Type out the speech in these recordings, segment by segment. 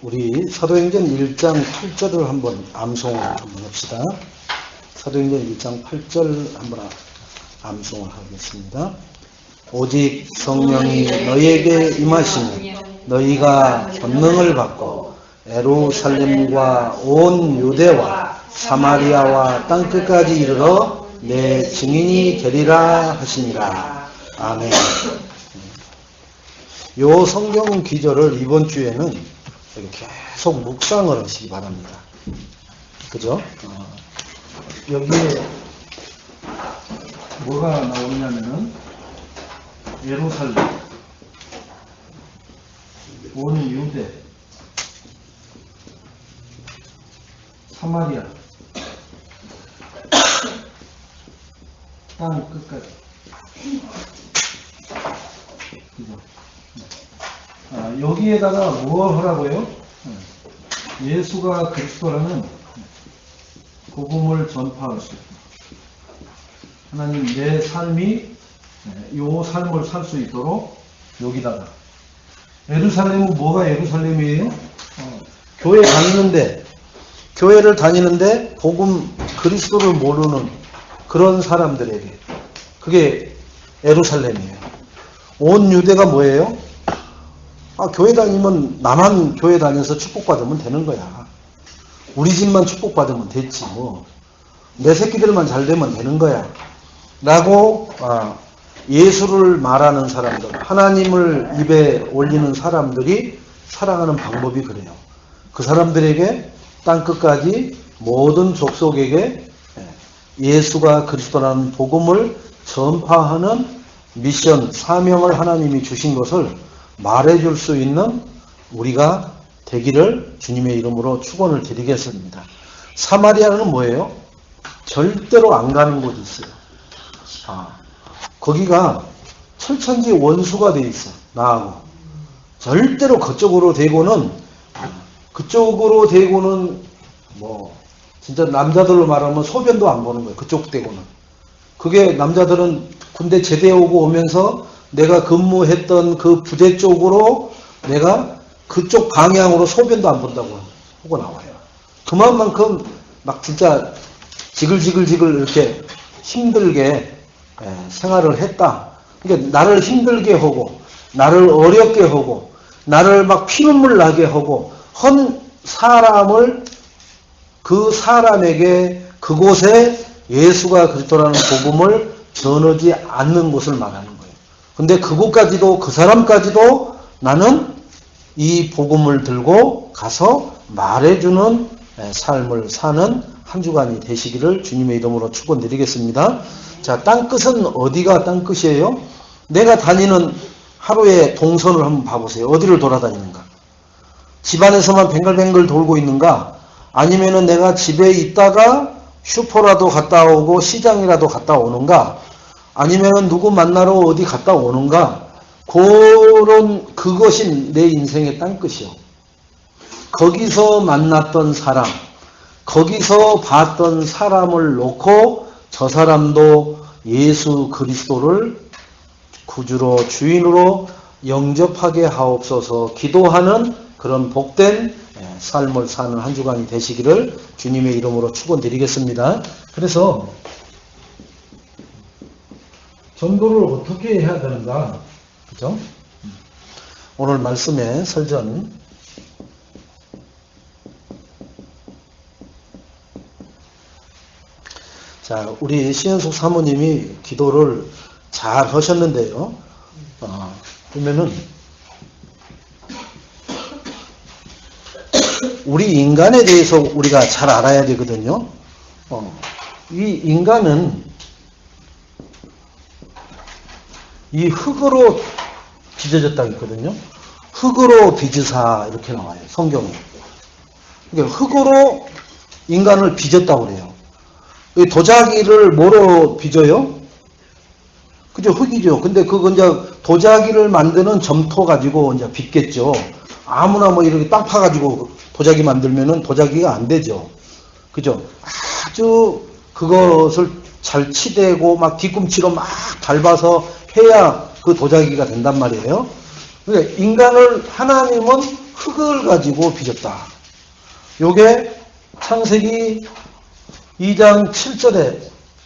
우리 사도행전 1장 8절을 한번 암송을 한번 합시다. 사도행전 1장 8절 한번 암송을 하겠습니다. 오직 성령이 너희에게 임하시니 너희가 권능을 받고 예루살렘과 온 유대와 사마리아와 땅끝까지 이르러 내 증인이 되리라 하시니라. 아멘. 요 성경 기절을 이번 주에는 계속 묵상을 하시기 바랍니다. 그죠? 여기에 뭐가 나오냐면은 예루살렘, 온 유대, 사마리아, 땅 끝까지. 그죠? 여기에다가 뭘 하라고요? 예수가 그리스도라는 복음을 전파할 수 있다. 하나님 내 삶이 요 삶을 살 수 있도록 여기다가. 예루살렘은 뭐가 예루살렘이에요? 교회 다니는데, 교회를 다니는데 복음 그리스도를 모르는 그런 사람들에게 그게 예루살렘이에요. 온 유대가 뭐예요? 교회 다니면 나만 교회 다녀서 축복받으면 되는 거야. 우리 집만 축복받으면 됐지 뭐. 내 새끼들만 잘 되면 되는 거야. 라고 예수를 말하는 사람들, 하나님을 입에 올리는 사람들이 살아가는 방법이 그래요. 그 사람들에게 땅끝까지 모든 족속에게 예수가 그리스도라는 복음을 전파하는 미션, 사명을 하나님이 주신 것을 말해줄 수 있는 우리가 되기를 주님의 이름으로 축원을 드리겠습니다. 사마리아는 뭐예요? 절대로 안 가는 곳이 있어요. 거기가 철천지 원수가 돼 있어. 나하고 절대로 그쪽으로 대고는 뭐 진짜 남자들로 말하면 소변도 안 보는 거예요. 그쪽 대고는. 그게 남자들은 군대 제대 오면서 내가 근무했던 그 부대 쪽으로 내가 그쪽 방향으로 소변도 안 본다고 하고 나와요. 그만큼 막 진짜 지글지글 이렇게 힘들게 생활을 했다. 그러니까 나를 힘들게 하고 나를 어렵게 하고 나를 막 피눈물 나게 하고 헌 사람을 그 사람에게 그곳에 예수가 그리스도라는 복음을 전하지 않는 곳을 말하는 거예요. 근데 그곳까지도 그 사람까지도 나는 이 복음을 들고 가서 말해주는 삶을 사는 한 주간이 되시기를 주님의 이름으로 축원드리겠습니다. 자, 땅끝은 어디가 땅끝이에요? 내가 다니는 하루의 동선을 한번 봐보세요. 어디를 돌아다니는가? 집안에서만 뱅글뱅글 돌고 있는가? 아니면은 내가 집에 있다가 슈퍼라도 갔다 오고 시장이라도 갔다 오는가? 아니면은 누구 만나러 어디 갔다 오는가? 그것이 내 인생의 땅끝이요. 거기서 만났던 사람, 거기서 봤던 사람을 놓고 저 사람도 예수 그리스도를 구주로 주인으로 영접하게 하옵소서 기도하는 그런 복된 삶을 사는 한 주간이 되시기를 주님의 이름으로 축원드리겠습니다. 그래서 전도를 어떻게 해야 되는가? 그죠? 오늘 말씀의 설전. 자, 우리 신현숙 사모님이 기도를 잘 하셨는데요. 보면은 우리 인간에 대해서 우리가 잘 알아야 되거든요. 이 인간은 이 흙으로 빚어졌다 했거든요. 흙으로 빚으사 이렇게 나와요. 성경에. 그러니까 흙으로 인간을 빚었다고 그래요. 이 도자기를 뭐로 빚어요? 그죠? 흙이죠. 근데 그거 이제 도자기를 만드는 점토 가지고 이제 빚겠죠. 아무나 뭐 이렇게 땅 파가지고 도자기 만들면은 도자기가 안 되죠. 그죠? 아주 그것을 잘 치대고 막 뒤꿈치로 막 밟아서 해야 그 도자기가 된단 말이에요. 그러니까 인간을 하나님은 흙을 가지고 빚었다. 요게 창세기 2장 7절에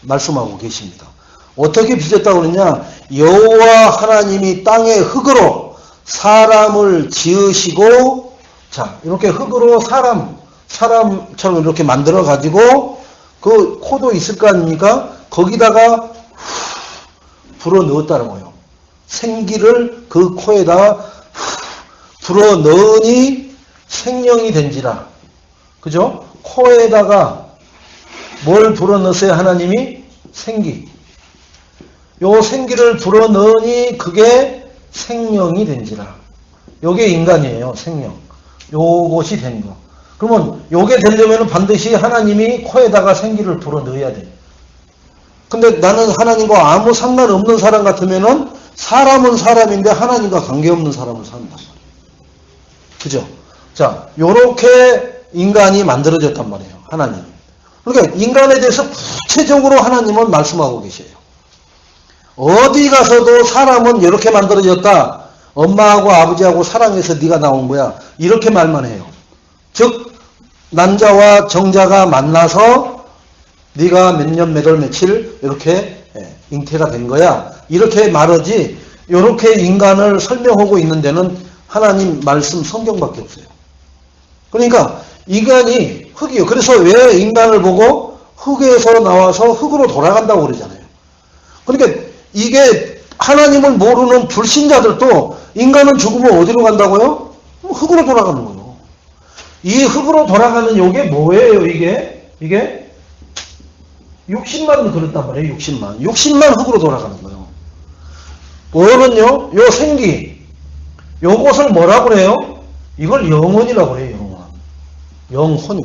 말씀하고 계십니다. 어떻게 빚었다고 그러냐? 여호와 하나님이 땅의 흙으로 사람을 지으시고, 자, 이렇게 흙으로 사람처럼 이렇게 만들어 가지고 그 코도 있을 거 아닙니까? 거기다가 불어 넣었다는 거예요. 생기를 그 코에다가 불어 넣으니 생명이 된지라. 그죠? 코에다가 뭘 불어 넣었어요? 하나님이 생기. 요 생기를 불어 넣으니 그게 생명이 된지라. 요게 인간이에요. 생명. 요것이 된 거. 그러면 요게 되려면 반드시 하나님이 코에다가 생기를 불어 넣어야 돼. 근데 나는 하나님과 아무 상관없는 사람 같으면은 사람은 사람인데 하나님과 관계없는 사람을 산단 말이에요. 그죠? 자, 요렇게 인간이 만들어졌단 말이에요. 하나님. 그러니까 인간에 대해서 구체적으로 하나님은 말씀하고 계셔요. 어디 가서도 사람은 이렇게 만들어졌다. 엄마하고 아버지하고 사랑해서 네가 나온 거야. 이렇게 말만 해요. 즉 남자와 정자가 만나서 네가 몇 년 몇 월 며칠 이렇게 잉태가 된 거야. 이렇게 말하지 이렇게 인간을 설명하고 있는 데는 하나님 말씀 성경밖에 없어요. 그러니까 인간이 흙이요. 그래서 왜 인간을 보고 흙에서 나와서 흙으로 돌아간다고 그러잖아요. 그러니까 이게 하나님을 모르는 불신자들도 인간은 죽으면 어디로 간다고요? 흙으로 돌아가는 거예요. 이 흙으로 돌아가는 요게 뭐예요? 이게 육신만 그렇단 말이에요. 육신만 흙으로 돌아가는 거예요. 뭐는요? 요 생기 요것을 뭐라고 그래요? 이걸 영혼이라고 그래요. 영혼.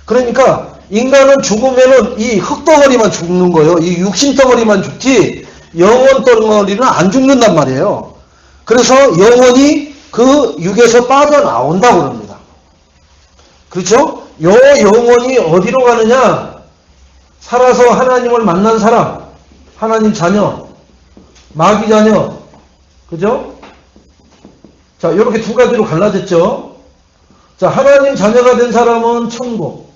그러니까 인간은 죽으면은 이 흙덩어리만 죽는 거예요. 이 육신덩어리만 죽지 영혼 덩어리는 안 죽는단 말이에요. 그래서 영혼이 그 육에서 빠져나온다고 그럽니다. 그렇죠? 요 영혼이 어디로 가느냐? 살아서 하나님을 만난 사람, 하나님 자녀, 마귀 자녀, 그죠? 자, 이렇게 두 가지로 갈라졌죠? 자, 하나님 자녀가 된 사람은 천국.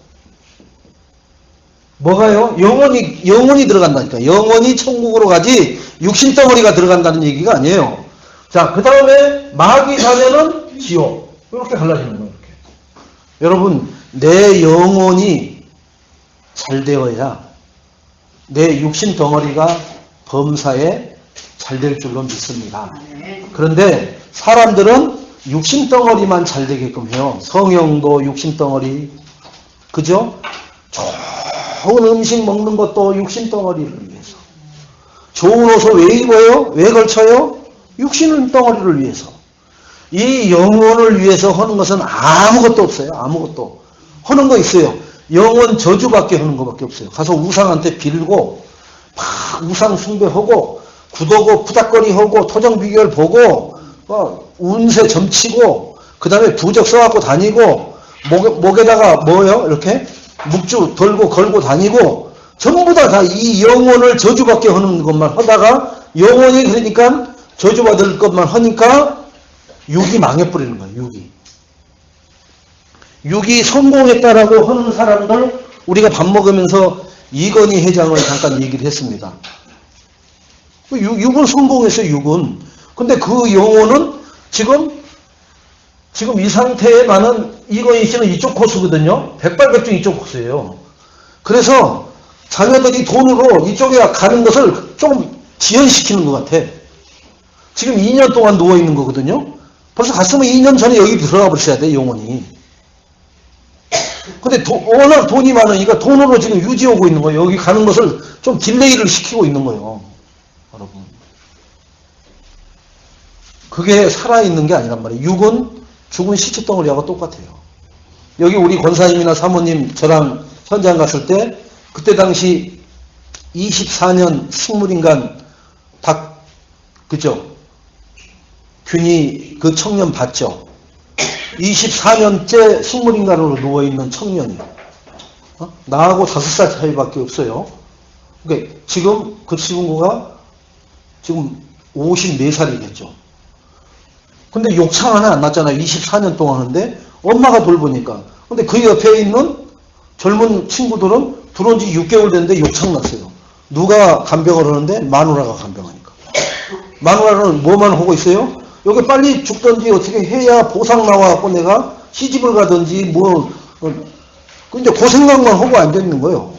뭐가요? 영혼이 들어간다니까. 영혼이 천국으로 가지 육신덩어리가 들어간다는 얘기가 아니에요. 자, 그 다음에 마귀 자녀는 지옥. 이렇게 갈라지는 거예요. 이렇게. 여러분, 내 영혼이 잘 되어야 내 육신덩어리가 범사에 잘 될 줄로 믿습니다. 그런데 사람들은 육신덩어리만 잘 되게끔 해요. 성형도 육신덩어리. 그죠? 좋은 음식 먹는 것도 육신덩어리를 위해서. 좋은 옷을 왜 입어요? 왜 걸쳐요? 육신덩어리를 위해서. 이 영혼을 위해서 하는 것은 아무것도 없어요. 아무것도. 하는 거 있어요. 영혼 저주밖에 하는 것밖에 없어요. 가서 우상한테 빌고 막 우상 숭배하고 구도고 푸닥거리하고 토정비결 보고 운세 점치고 그 다음에 부적 써갖고 다니고 목에다가 뭐요? 이렇게 묵주 들고 걸고 다니고 전부 다 이 영혼을 저주받게 하는 것만 하다가 영혼이 그러니까 저주받을 것만 하니까 육이 망해버리는 거예요. 육이 성공했다라고 하는 사람들 우리가 밥 먹으면서 이건희 회장을 잠깐 얘기를 했습니다. 육은 성공했어요. 육은. 근데 그 영혼은 지금 이 상태에만은 이건희 씨는 이쪽 코스거든요. 백발백중 이쪽 코스예요. 그래서 자녀들이 돈으로 이쪽에 가는 것을 조금 지연시키는 것 같아. 지금 2년 동안 누워있는 거거든요. 벌써 갔으면 2년 전에 여기 들어가 버리셔야 돼, 영혼이. 근데 워낙 돈이 많으니까 돈으로 지금 유지하고 있는 거예요. 여기 가는 것을 좀 딜레이를 시키고 있는 거예요. 여러분. 그게 살아있는 게 아니란 말이에요. 육은 죽은 시체덩어리하고 똑같아요. 여기 우리 권사님이나 사모님 저랑 현장 갔을 때 그때 당시 24년 식물인간 그죠? 균이 그 청년 봤죠? 24년째 식물인간으로 누워있는 청년이. 나하고 5살 차이밖에 없어요. 그러니까 지금 그 친구가 지금 54살이 됐죠. 근데 욕창 하나 안 났잖아요. 24년 동안 하는데 엄마가 돌보니까. 근데 그 옆에 있는 젊은 친구들은 들어온 지 6개월 됐는데 욕창 났어요. 누가 간병을 하는데 마누라가 간병하니까. 마누라는 뭐만 하고 있어요? 여기 빨리 죽든지 어떻게 해야 보상 나와갖고 내가 시집을 가든지 뭐 근데 그 생각만 하고 앉아있는 거예요.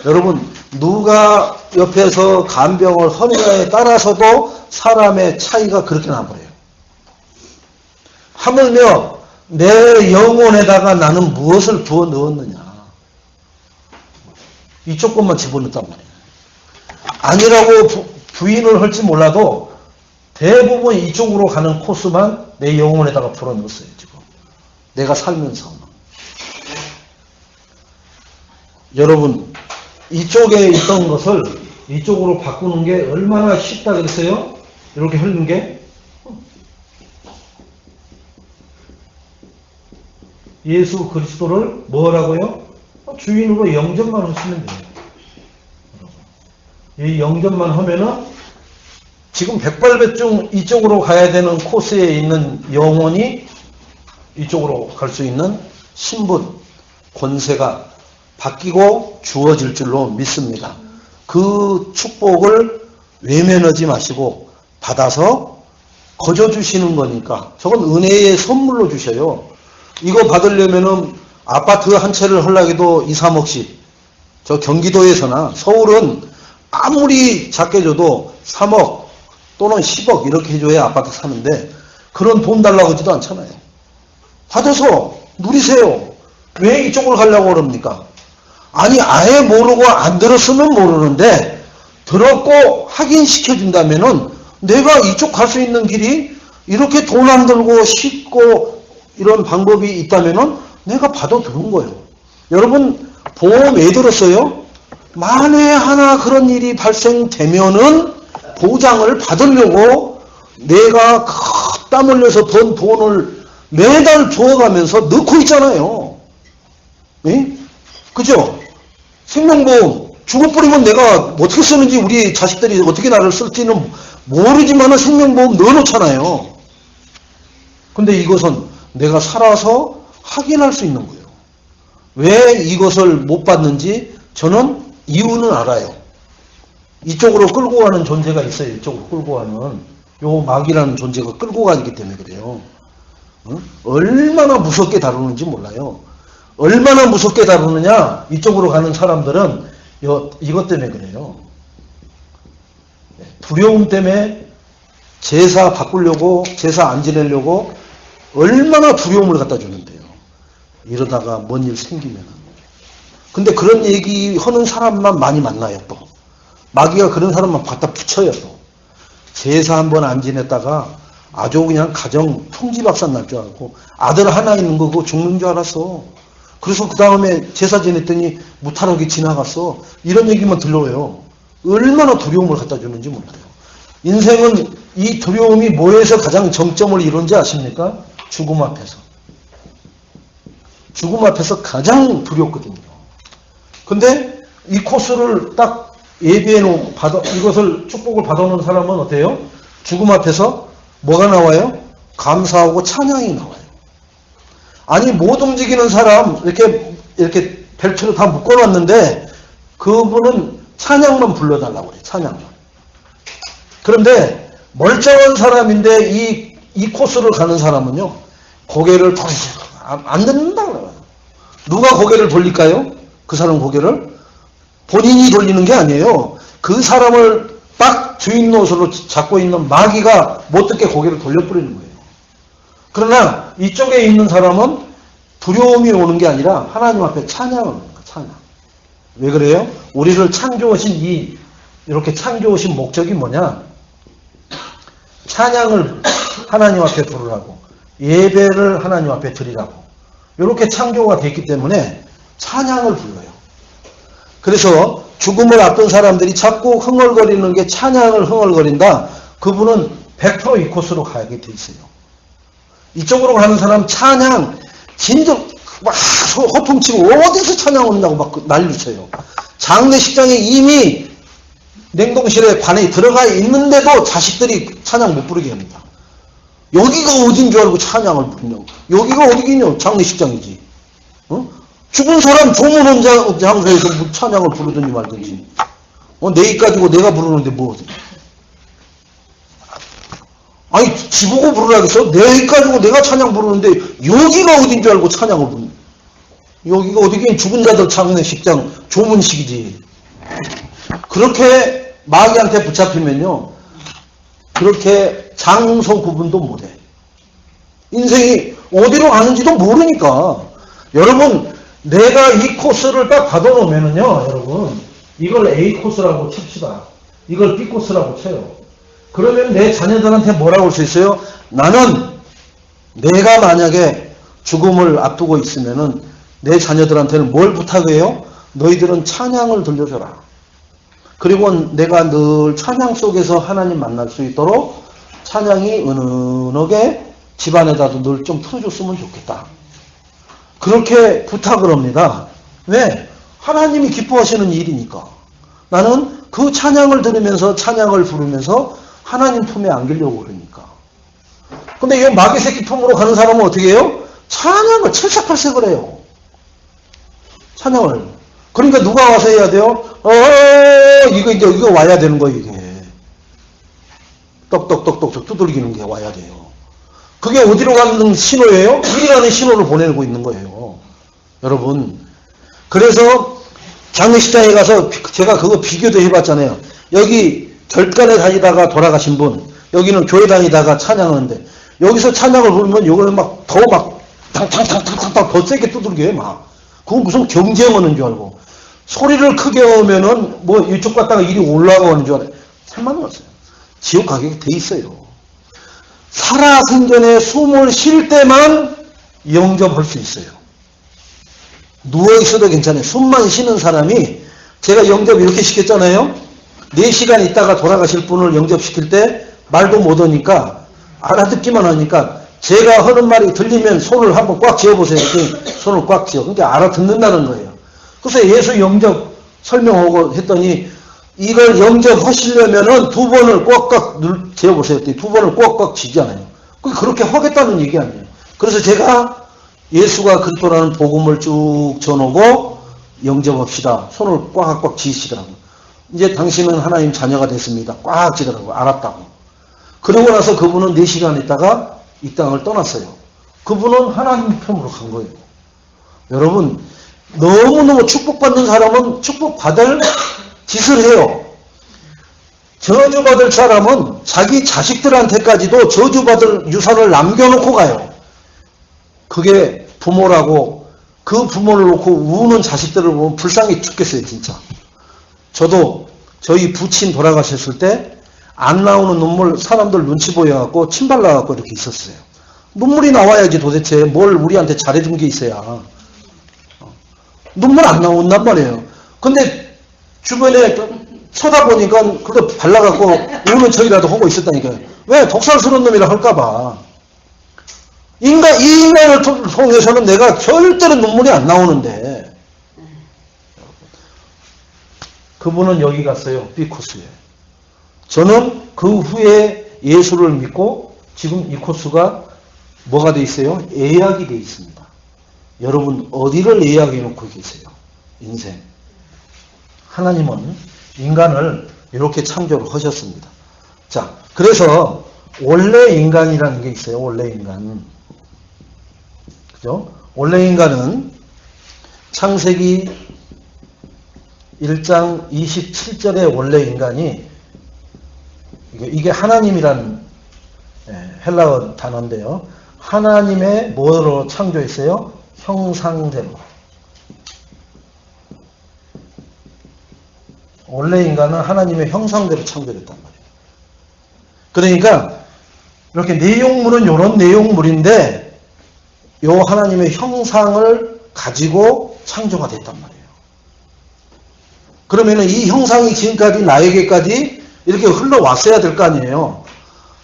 여러분 누가 옆에서 간병을 하느냐에 따라서도 사람의 차이가 그렇게 나버려요. 하물며 내 영혼에다가 나는 무엇을 부어 넣었느냐. 이쪽 것만 집어넣었단 말이에요. 아니라고 부인을 할지 몰라도 대부분 이쪽으로 가는 코스만 내 영혼에다가 풀어 넣었어요. 지금 내가 살면서. 여러분 이쪽에 있던 것을 이쪽으로 바꾸는 게 얼마나 쉽다 그랬어요? 이렇게 흐르는 게 예수 그리스도를 뭐라고요? 주인으로 영접만 하시면 돼요. 이 영접만 하면은 지금 백발백중 이쪽으로 가야 되는 코스에 있는 영혼이 이쪽으로 갈 수 있는 신분, 권세가 바뀌고 주어질 줄로 믿습니다. 그 축복을 외면하지 마시고 받아서 거저 주시는 거니까 저건 은혜의 선물로 주셔요. 이거 받으려면은 아파트 한 채를 하려고 해도 2, 3억씩 저 경기도에서나 서울은 아무리 작게 줘도 3억 또는 10억 이렇게 해줘야 아파트 사는데 그런 돈 달라고 하지도 않잖아요. 받아서 누리세요. 왜 이쪽으로 가려고 그럽니까? 아니 아예 모르고 안 들었으면 모르는데 들었고 확인시켜준다면은 내가 이쪽 갈 수 있는 길이 이렇게 돈 안 들고 쉽고 이런 방법이 있다면은 내가 받아 들은 거예요. 여러분 보험 왜 들었어요? 만에 하나 그런 일이 발생되면은 보장을 받으려고 내가 땀 흘려서 번 돈을 매달 부어가면서 넣고 있잖아요. 네? 그죠? 생명보험 죽어버리면 내가 어떻게 쓰는지 우리 자식들이 어떻게 나를 쓸지는 모르지만 생명보험 넣어놓잖아요. 근데 이것은 내가 살아서 확인할 수 있는 거예요. 왜 이것을 못 받는지 저는 이유는 알아요. 이쪽으로 끌고 가는 존재가 있어요. 이쪽으로 끌고 가는 요 마귀라는 존재가 끌고 가기 때문에 그래요. 얼마나 무섭게 다루는지 몰라요. 얼마나 무섭게 다루느냐 이쪽으로 가는 사람들은 이것 때문에 그래요. 두려움 때문에 제사 바꾸려고 제사 안 지내려고 얼마나 두려움을 갖다 주는데요. 이러다가 뭔 일 생기면. 근데 그런 얘기 하는 사람만 많이 만나요. 또 마귀가 그런 사람만 갖다 붙여요. 또 제사 한 번 안 지냈다가 아주 그냥 가정 통지박산 날 줄 알고 아들 하나 있는 거 그거 죽는 줄 알았어. 그래서 그 다음에 제사 지냈더니 무탈하게 지나갔어. 이런 얘기만 들려요. 얼마나 두려움을 갖다 주는지 몰라요. 인생은 이 두려움이 뭐에서 가장 정점을 이루는지 아십니까? 죽음 앞에서. 죽음 앞에서 가장 두렵거든요. 근데 이 코스를 딱 예비해놓은 이것을 축복을 받아놓은 사람은 어때요? 죽음 앞에서 뭐가 나와요? 감사하고 찬양이 나와요. 아니 못 움직이는 사람 이렇게 벨트로 다 묶어놨는데 그분은 찬양만 불러달라고 그래요. 찬양만. 그런데 멀쩡한 사람인데 이 코스를 가는 사람은요 고개를 안 듣는다 그래요. 누가 고개를 돌릴까요? 그 사람 고개를 본인이 돌리는 게 아니에요. 그 사람을 딱 주인 노릇으로 잡고 있는 마귀가 못 듣게 고개를 돌려버리는 거예요. 그러나 이쪽에 있는 사람은 두려움이 오는 게 아니라 하나님 앞에 찬양을 하는 거예요. 찬양. 왜 그래요? 우리를 창조하신 이렇게 창조하신 목적이 뭐냐? 찬양을 하나님 앞에 부르라고 예배를 하나님 앞에 드리라고 이렇게 창조가 됐기 때문에 찬양을 불러요. 그래서 죽음을 앞둔 사람들이 자꾸 흥얼거리는 게 찬양을 흥얼거린다. 그분은 100% 이 코스로 가게 돼 있어요. 이쪽으로 가는 사람 찬양 진짜 막 호통치고 어디서 찬양 온다고 막 난리쳐요. 장례식장에 이미 냉동실에 관에 들어가 있는데도 자식들이 찬양 못 부르게 합니다. 여기가 어딘 줄 알고 찬양을 부르냐고. 여기가 어디겠냐? 장례식장이지. 어? 죽은 사람 조문원 장소에서 뭐 찬양을 부르든지 말든지. 내 입 가지고 내가 부르는데 뭐. 아니, 지보고 부르라겠어? 내 입 가지고 내가 찬양 부르는데 여기가 어딘 줄 알고 찬양을 부르냐. 여기가 어디긴 죽은 자들 장례식장 조문식이지. 그렇게 마귀한테 붙잡히면요. 그렇게 장소 구분도 못해. 인생이 어디로 가는지도 모르니까. 여러분, 내가 이 코스를 딱 받아놓으면은요, 여러분, 이걸 A 코스라고 칩시다. 이걸 B 코스라고 쳐요. 그러면 내 자녀들한테 뭐라고 할 수 있어요? 나는 내가 만약에 죽음을 앞두고 있으면은 내 자녀들한테는 뭘 부탁해요? 너희들은 찬양을 들려줘라. 그리고 내가 늘 찬양 속에서 하나님 만날 수 있도록 찬양이 은은하게 집안에다도 늘 좀 틀어줬으면 좋겠다. 그렇게 부탁을 합니다. 왜? 하나님이 기뻐하시는 일이니까. 나는 그 찬양을 들으면서 찬양을 부르면서 하나님 품에 안기려고 그러니까. 근데 이 마귀 새끼 품으로 가는 사람은 어떻게 해요? 찬양을 철삭팔색을 해요. 찬양을. 그러니까 누가 와서 해야 돼요? 이거 와야 되는 거예요, 이게. 떡떡떡떡 두들기는 게 와야 돼요. 그게 어디로 가는 신호예요? 이리라는 신호를 보내고 있는 거예요. 여러분. 그래서 장례식장에 가서 제가 그거 비교도 해봤잖아요. 여기 결간에 다니다가 돌아가신 분, 여기는 교회 다니다가 찬양하는데, 여기서 찬양을 부르면 요걸 더 탕탕탕탕탕 더 세게 두들겨요, 막. 그건 무슨 경쟁하는 줄 알고. 소리를 크게 하면은 뭐 이쪽 갔다가 이리 올라가는 줄 알아요. 상관없어요. 지옥 가게 돼 있어요. 살아생전에 숨을 쉴 때만 영접할 수 있어요. 누워있어도 괜찮아요. 숨만 쉬는 사람이, 제가 영접 이렇게 시켰잖아요. 4시간 있다가 돌아가실 분을 영접시킬 때 말도 못하니까 알아듣기만 하니까 제가 하는 말이 들리면 손을 한번 꽉 쥐어보세요. 손을 꽉 쥐어. 그러니까 알아듣는다는 거예요. 그래서 예수 영접 설명하고 했더니 이걸 영접하시려면은 2번을 꽉꽉 쥐어보세요. 2번을 꽉꽉 쥐잖아요. 그렇게 하겠다는 얘기 아니에요. 그래서 제가 예수가 그리스도라는 복음을 쭉 전하고 영접합시다. 손을 꽉꽉 쥐시더라고요. 이제 당신은 하나님 자녀가 됐습니다. 꽉 쥐더라고요. 알았다고. 그러고 나서 그분은 4시간 있다가 이 땅을 떠났어요. 그분은 하나님 편으로 간 거예요. 여러분, 너무너무 축복받는 사람은 축복받을 짓을 해요. 저주받을 사람은 자기 자식들한테까지도 저주받을 유산을 남겨놓고 가요. 그게 부모라고, 그 부모를 놓고 우는 자식들을 보면 불쌍히 죽겠어요, 진짜. 저도 저희 부친 돌아가셨을 때 안 나오는 눈물 사람들 눈치 보여갖고 침 발라갖고 이렇게 있었어요. 눈물이 나와야지 도대체 뭘 우리한테 잘해준 게 있어야. 눈물 안 나온단 말이에요. 근데 주변에 쳐다보니까 그거 발라갖고 우는 척이라도 하고 있었다니까요. 왜? 독살스러운 놈이라 할까봐. 이 인간을 통해서는 내가 절대로 눈물이 안 나오는데. 그분은 여기 갔어요. B코스에. 저는 그 후에 예수를 믿고 지금 이 코스가 뭐가 돼 있어요? 예약이 돼 있습니다. 여러분 어디를 예약해 놓고 계세요? 인생. 하나님은 인간을 이렇게 창조를 하셨습니다. 자, 그래서 원래 인간이라는 게 있어요. 원래 인간. 그죠? 원래 인간은 창세기 1장 27절의 원래 인간이 이게 하나님이란 헬라어 단어인데요. 하나님의 뭐로 창조했어요? 형상대로. 원래 인간은 하나님의 형상대로 창조됐단 말이에요. 그러니까 이렇게 내용물은 이런 내용물인데 요 하나님의 형상을 가지고 창조가 됐단 말이에요. 그러면은 이 형상이 지금까지 나에게까지 이렇게 흘러왔어야 될 거 아니에요.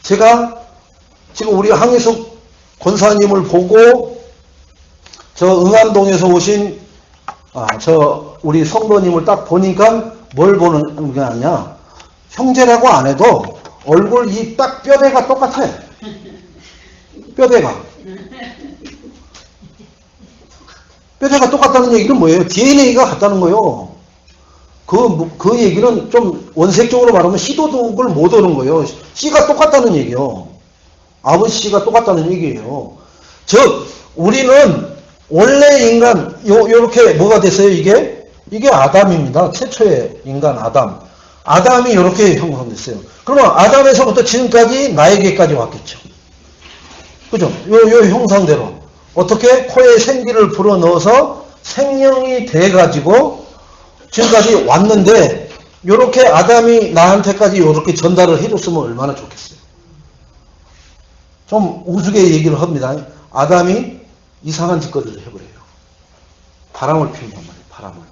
제가 지금 우리 항해숙 권사님을 보고 저 응암동에서 오신 저 우리 성도님을 딱 보니까 뭘 보는 게 아니야. 형제라고 안 해도 얼굴 이 딱 뼈대가 똑같아요. 뼈대가. 뼈대가 똑같다는 얘기는 뭐예요? DNA가 같다는 거예요. 그 얘기는 좀 원색적으로 말하면 씨도둑을 못 오는 거예요. 씨가 똑같다는 얘기예요. 아버지 씨가 똑같다는 얘기예요. 즉, 우리는 원래 인간, 요렇게 뭐가 됐어요, 이게? 이게 아담입니다. 최초의 인간 아담. 아담이 이렇게 형성됐어요. 그러면 아담에서부터 지금까지 나에게까지 왔겠죠. 그죠? 요 형상대로. 어떻게? 코에 생기를 불어넣어서 생명이 돼가지고 지금까지 왔는데, 요렇게 아담이 나한테까지 요렇게 전달을 해줬으면 얼마나 좋겠어요. 좀 우스개 얘기를 합니다. 아담이 이상한 짓거리를 해버려요. 바람을 피운단 말이에요. 바람을.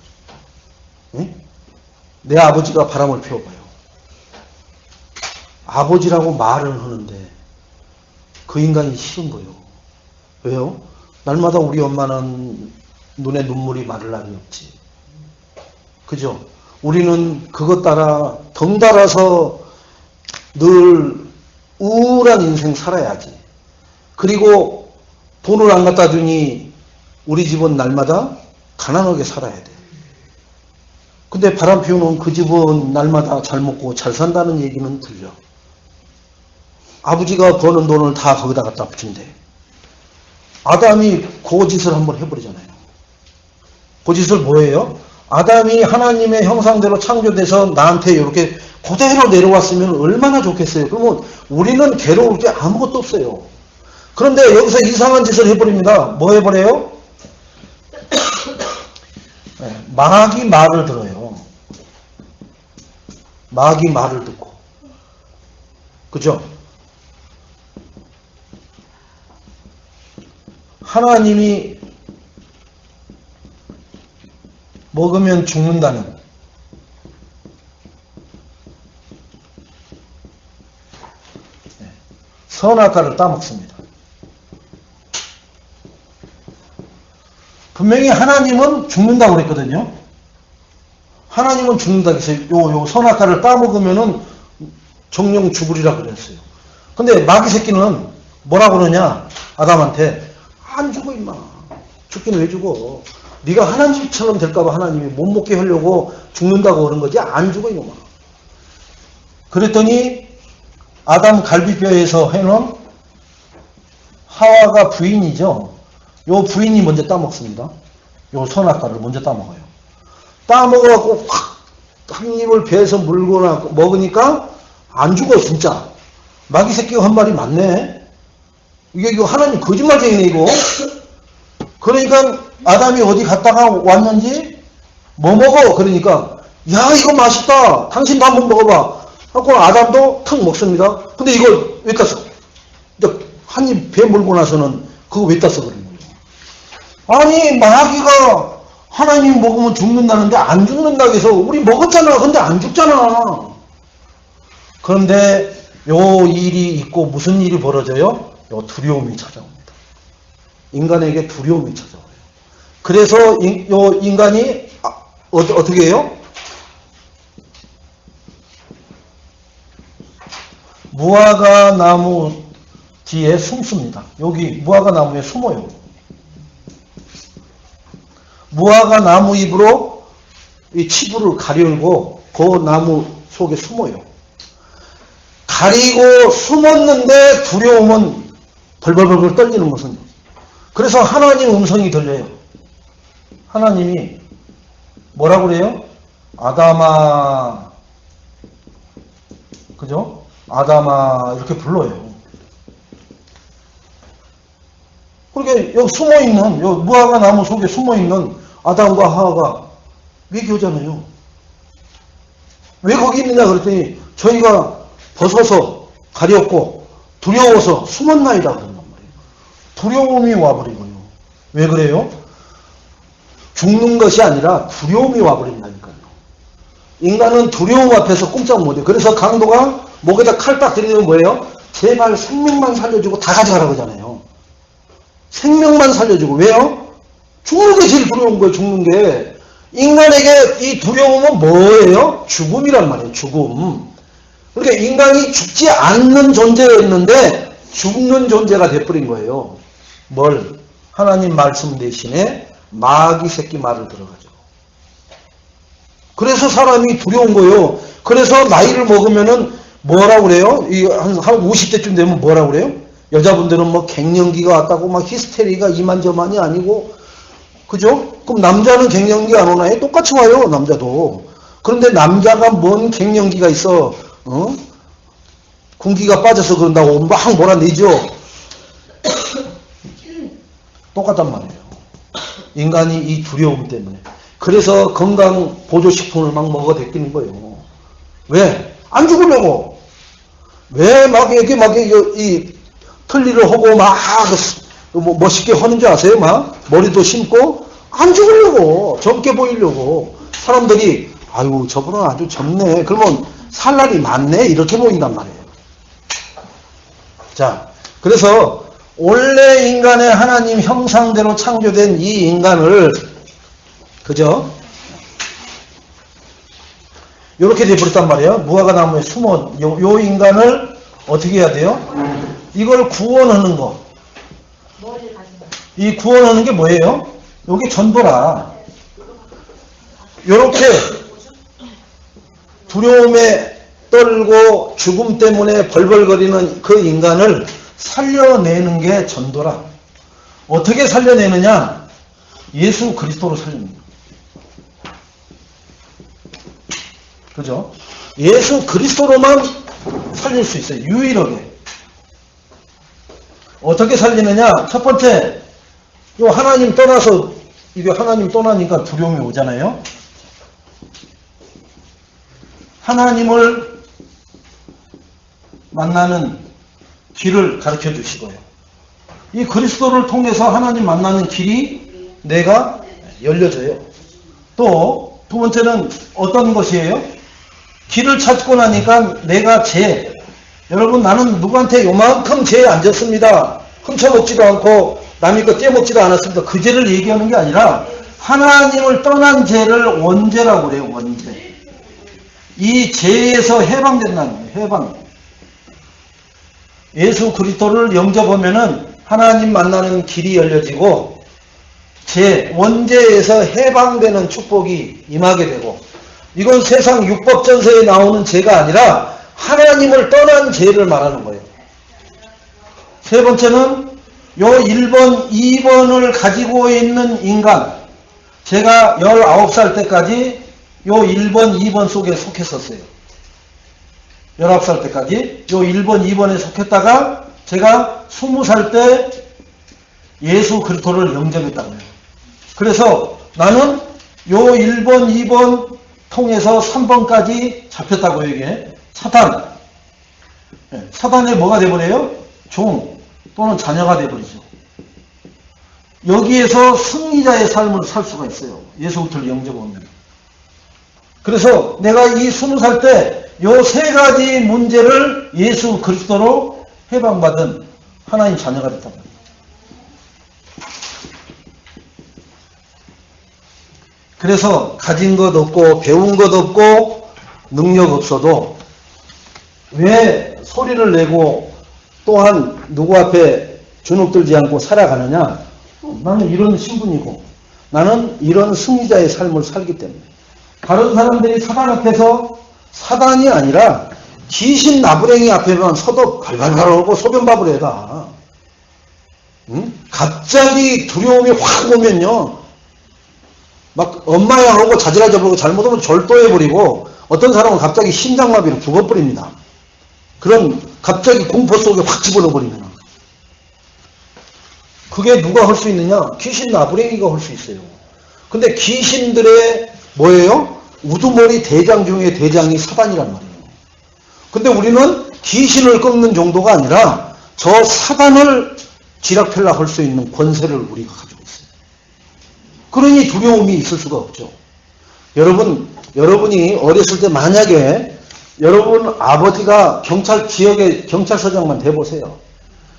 응? 내 아버지가 바람을 피워봐요. 아버지라고 말을 하는데 그 인간이 싫은 거예요. 왜요? 날마다 우리 엄마는 눈에 눈물이 마를 날이 없지. 그죠? 우리는 그것 따라 덩달아서 늘 우울한 인생 살아야지. 그리고 돈을 안 갖다 주니 우리 집은 날마다 가난하게 살아야 돼. 근데 바람 피우는 그 집은 날마다 잘 먹고 잘 산다는 얘기는 들려. 아버지가 버는 돈을 다 거기다 갖다 붙인대. 아담이 그 짓을 한번 해버리잖아요. 그 짓을 뭐예요? 아담이 하나님의 형상대로 창조돼서 나한테 이렇게 그대로 내려왔으면 얼마나 좋겠어요. 그러면 우리는 괴로울 게 아무것도 없어요. 그런데 여기서 이상한 짓을 해버립니다. 뭐 해버려요? 마귀 말을 들어요. 마귀 말을 듣고. 그죠? 하나님이 먹으면 죽는다는 선악과를 따먹습니다. 분명히 하나님은 죽는다고 그랬거든요. 하나님은 죽는다고 해서 요 선악과를 따먹으면은 정령 죽으리라 그랬어요. 근데 마귀 새끼는 뭐라고 그러냐? 아담한테 안 죽어 임마. 죽긴 왜 죽어? 네가 하나님처럼 될까봐 하나님이 못 먹게 하려고 죽는다고 그런 거지 안 죽어 이놈아. 그랬더니 아담 갈비뼈에서 해놓은 하와가 부인이죠. 요 부인이 먼저 따먹습니다. 요 선악과를 먼저 따먹어요. 따먹어갖고 한 입을 배에서 물고 먹으니까 안 죽어 진짜. 마귀 새끼가 한 말이 맞네. 이거 하나님 거짓말쟁이네 이거. 그러니까 아담이 어디 갔다가 왔는지 뭐 먹어? 그러니까 야 이거 맛있다. 당신도 한번 먹어봐. 하고 아담도 턱 먹습니다. 근데 이걸 왜 땄어? 한 입 배 물고 나서는 그거 왜 땄어? 그런 거예요. 아니 마귀가 하나님 먹으면 죽는다는데 안 죽는다고 해서 우리 먹었잖아. 근데 안 죽잖아. 그런데 요 일이 있고 무슨 일이 벌어져요? 요 두려움이 찾아옵니다. 인간에게 두려움이 찾아와요. 그래서 요 인간이 어떻게 해요? 무화과 나무 뒤에 숨습니다. 여기 무화과 나무에 숨어요. 무화과 나무 잎으로 이 치부를 가리고 그 나무 속에 숨어요. 가리고 숨었는데 두려움은 벌벌벌 떨리는 것은 그래서 하나님 음성이 들려요. 하나님이 뭐라고 그래요? 아담아, 그죠? 아담아 이렇게 불러요. 그러니까 여기 숨어있는 여기 무화과 나무 속에 숨어있는 아담과 하와가 외교잖아요. 왜 거기 있느냐 그랬더니 저희가 벗어서 가렸고 두려워서 숨었나이다 그런단 말이에요. 두려움이 와버리고요. 왜 그래요? 죽는 것이 아니라 두려움이 와버린다니까요. 인간은 두려움 앞에서 꼼짝 못해요. 그래서 강도가 목에다 칼 딱 들이면 뭐예요? 제발 생명만 살려주고 다 가져가라고 하잖아요. 생명만 살려주고. 왜요? 죽는 게 제일 두려운 거예요. 죽는 게. 인간에게 이 두려움은 뭐예요? 죽음이란 말이에요. 죽음. 그러니까 인간이 죽지 않는 존재였는데 죽는 존재가 돼버린 거예요. 뭘? 하나님 말씀 대신에 마귀 새끼 말을 들어가지고. 그래서 사람이 두려운 거예요. 그래서 나이를 먹으면은 뭐라고 그래요? 한 50대쯤 되면 뭐라고 그래요? 여자분들은 뭐 갱년기가 왔다고 막 히스테리가 이만저만이 아니고, 그죠? 그럼 남자는 갱년기 안 오나요? 똑같이 와요, 남자도. 그런데 남자가 뭔 갱년기가 있어? 군기가 빠져서 그런다고 막 몰아내죠. 똑같단 말이에요. 인간이 이 두려움 때문에. 그래서 건강 보조식품을 막 먹어대끼는 거예요. 왜? 안 죽으려고. 왜 막 이렇게 이 틀니를 하고 막 멋있게 하는 줄 아세요? 막 머리도 심고 안 죽으려고. 젊게 보이려고. 사람들이 아유 저분은 아주 젊네. 그러면 살 날이 많네. 이렇게 보인단 말이에요. 자, 그래서 원래 인간의 하나님 형상대로 창조된 이 인간을, 그죠? 이렇게 돼버렸단 말이에요. 무화과 나무에 숨어. 요 인간을 어떻게 해야 돼요? 이걸 구원하는 거. 이 구원하는 게 뭐예요? 요게 전도라. 요렇게 두려움에 떨고 죽음 때문에 벌벌거리는 그 인간을 살려내는 게 전도라. 어떻게 살려내느냐? 예수 그리스도로 살립니다. 그죠? 예수 그리스도로만 살릴 수 있어요. 유일하게. 어떻게 살리느냐? 첫 번째, 요 하나님 떠나서, 이게 하나님 떠나니까 두려움이 오잖아요. 하나님을 만나는 길을 가르쳐 주시고요. 이 그리스도를 통해서 하나님 만나는 길이 내가 열려져요. 또 두 번째는 어떤 것이에요? 길을 찾고 나니까 내가 여러분 나는 누구한테 요만큼 죄에 앉았습니다. 훔쳐먹지도 않고 남의 거 떼먹지도 않았습니다. 그 죄를 얘기하는 게 아니라 하나님을 떠난 죄를 원죄라고 그래요. 원죄. 이 죄에서 해방된다는 거예요. 해방. 예수 그리스도를 영접하면은 하나님 만나는 길이 열려지고 원죄에서 해방되는 축복이 임하게 되고, 이건 세상 율법전서에 나오는 죄가 아니라 하나님을 떠난 죄를 말하는 거예요. 세 번째는 요 1번, 2번을 가지고 있는 인간. 제가 19살 때까지 요 1번, 2번 속에 속했었어요. 19살 때까지 요 1번, 2번에 속했다가 제가 20살 때 예수 그리스도를 영접했다고요. 그래서 나는 요 1번, 2번 통해서 3번까지 잡혔다고요. 이게 사단. 사단에 뭐가 돼버려요? 종 또는 자녀가 돼버리죠. 여기에서 승리자의 삶을 살 수가 있어요. 예수 그리스도를 영접하면. 그래서 내가 이 20살 때 요 세 가지 문제를 예수 그리스도로 해방받은 하나님 자녀가 됐단 말이에요. 그래서 가진 것 없고 배운 것 없고 능력 없어도 왜 소리를 내고 또한 누구 앞에 주눅들지 않고 살아가느냐? 나는 이런 신분이고 나는 이런 승리자의 삶을 살기 때문에. 다른 사람들이 사단 앞에서 사단이 아니라 귀신 나부랭이 앞에만 서도 발발발하고 소변밥을 해가. 응? 갑자기 두려움이 확 오면요. 막 엄마야 하고 자지러져버리고 잘못하면 절도해버리고 어떤 사람은 갑자기 심장마비로 죽어버립니다. 그런 갑자기 공포 속에 확 집어넣어버리면. 그게 누가 할 수 있느냐? 귀신 나부랭이가 할 수 있어요. 근데 귀신들의 뭐예요? 우두머리 대장 중에 대장이 사단이란 말이에요. 근데 우리는 귀신을 꺾는 정도가 아니라 저 사단을 지락펴락 할 수 있는 권세를 우리가 가지고 있어요. 그러니 두려움이 있을 수가 없죠. 여러분이 어렸을 때 만약에 여러분 아버지가 지역의 경찰서장만 돼보세요.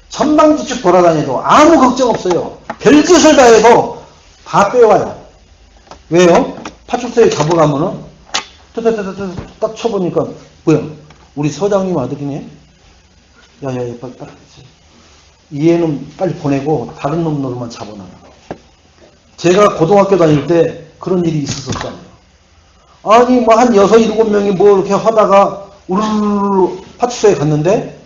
천방지축 돌아다녀도 아무 걱정 없어요. 별짓을 다 해도 다 빼와요. 왜요? 파출소에 잡아가면은 딱 쳐보니까 뭐야? 우리 서장님 아들이네? 야야 빨리 이 애는 빨리 보내고 다른 놈으로만 잡아놔. 제가 고등학교 다닐 때 그런 일이 있었잖아요. 아니 뭐 한 6, 7명이 뭐 이렇게 하다가 우르르 파출소에 갔는데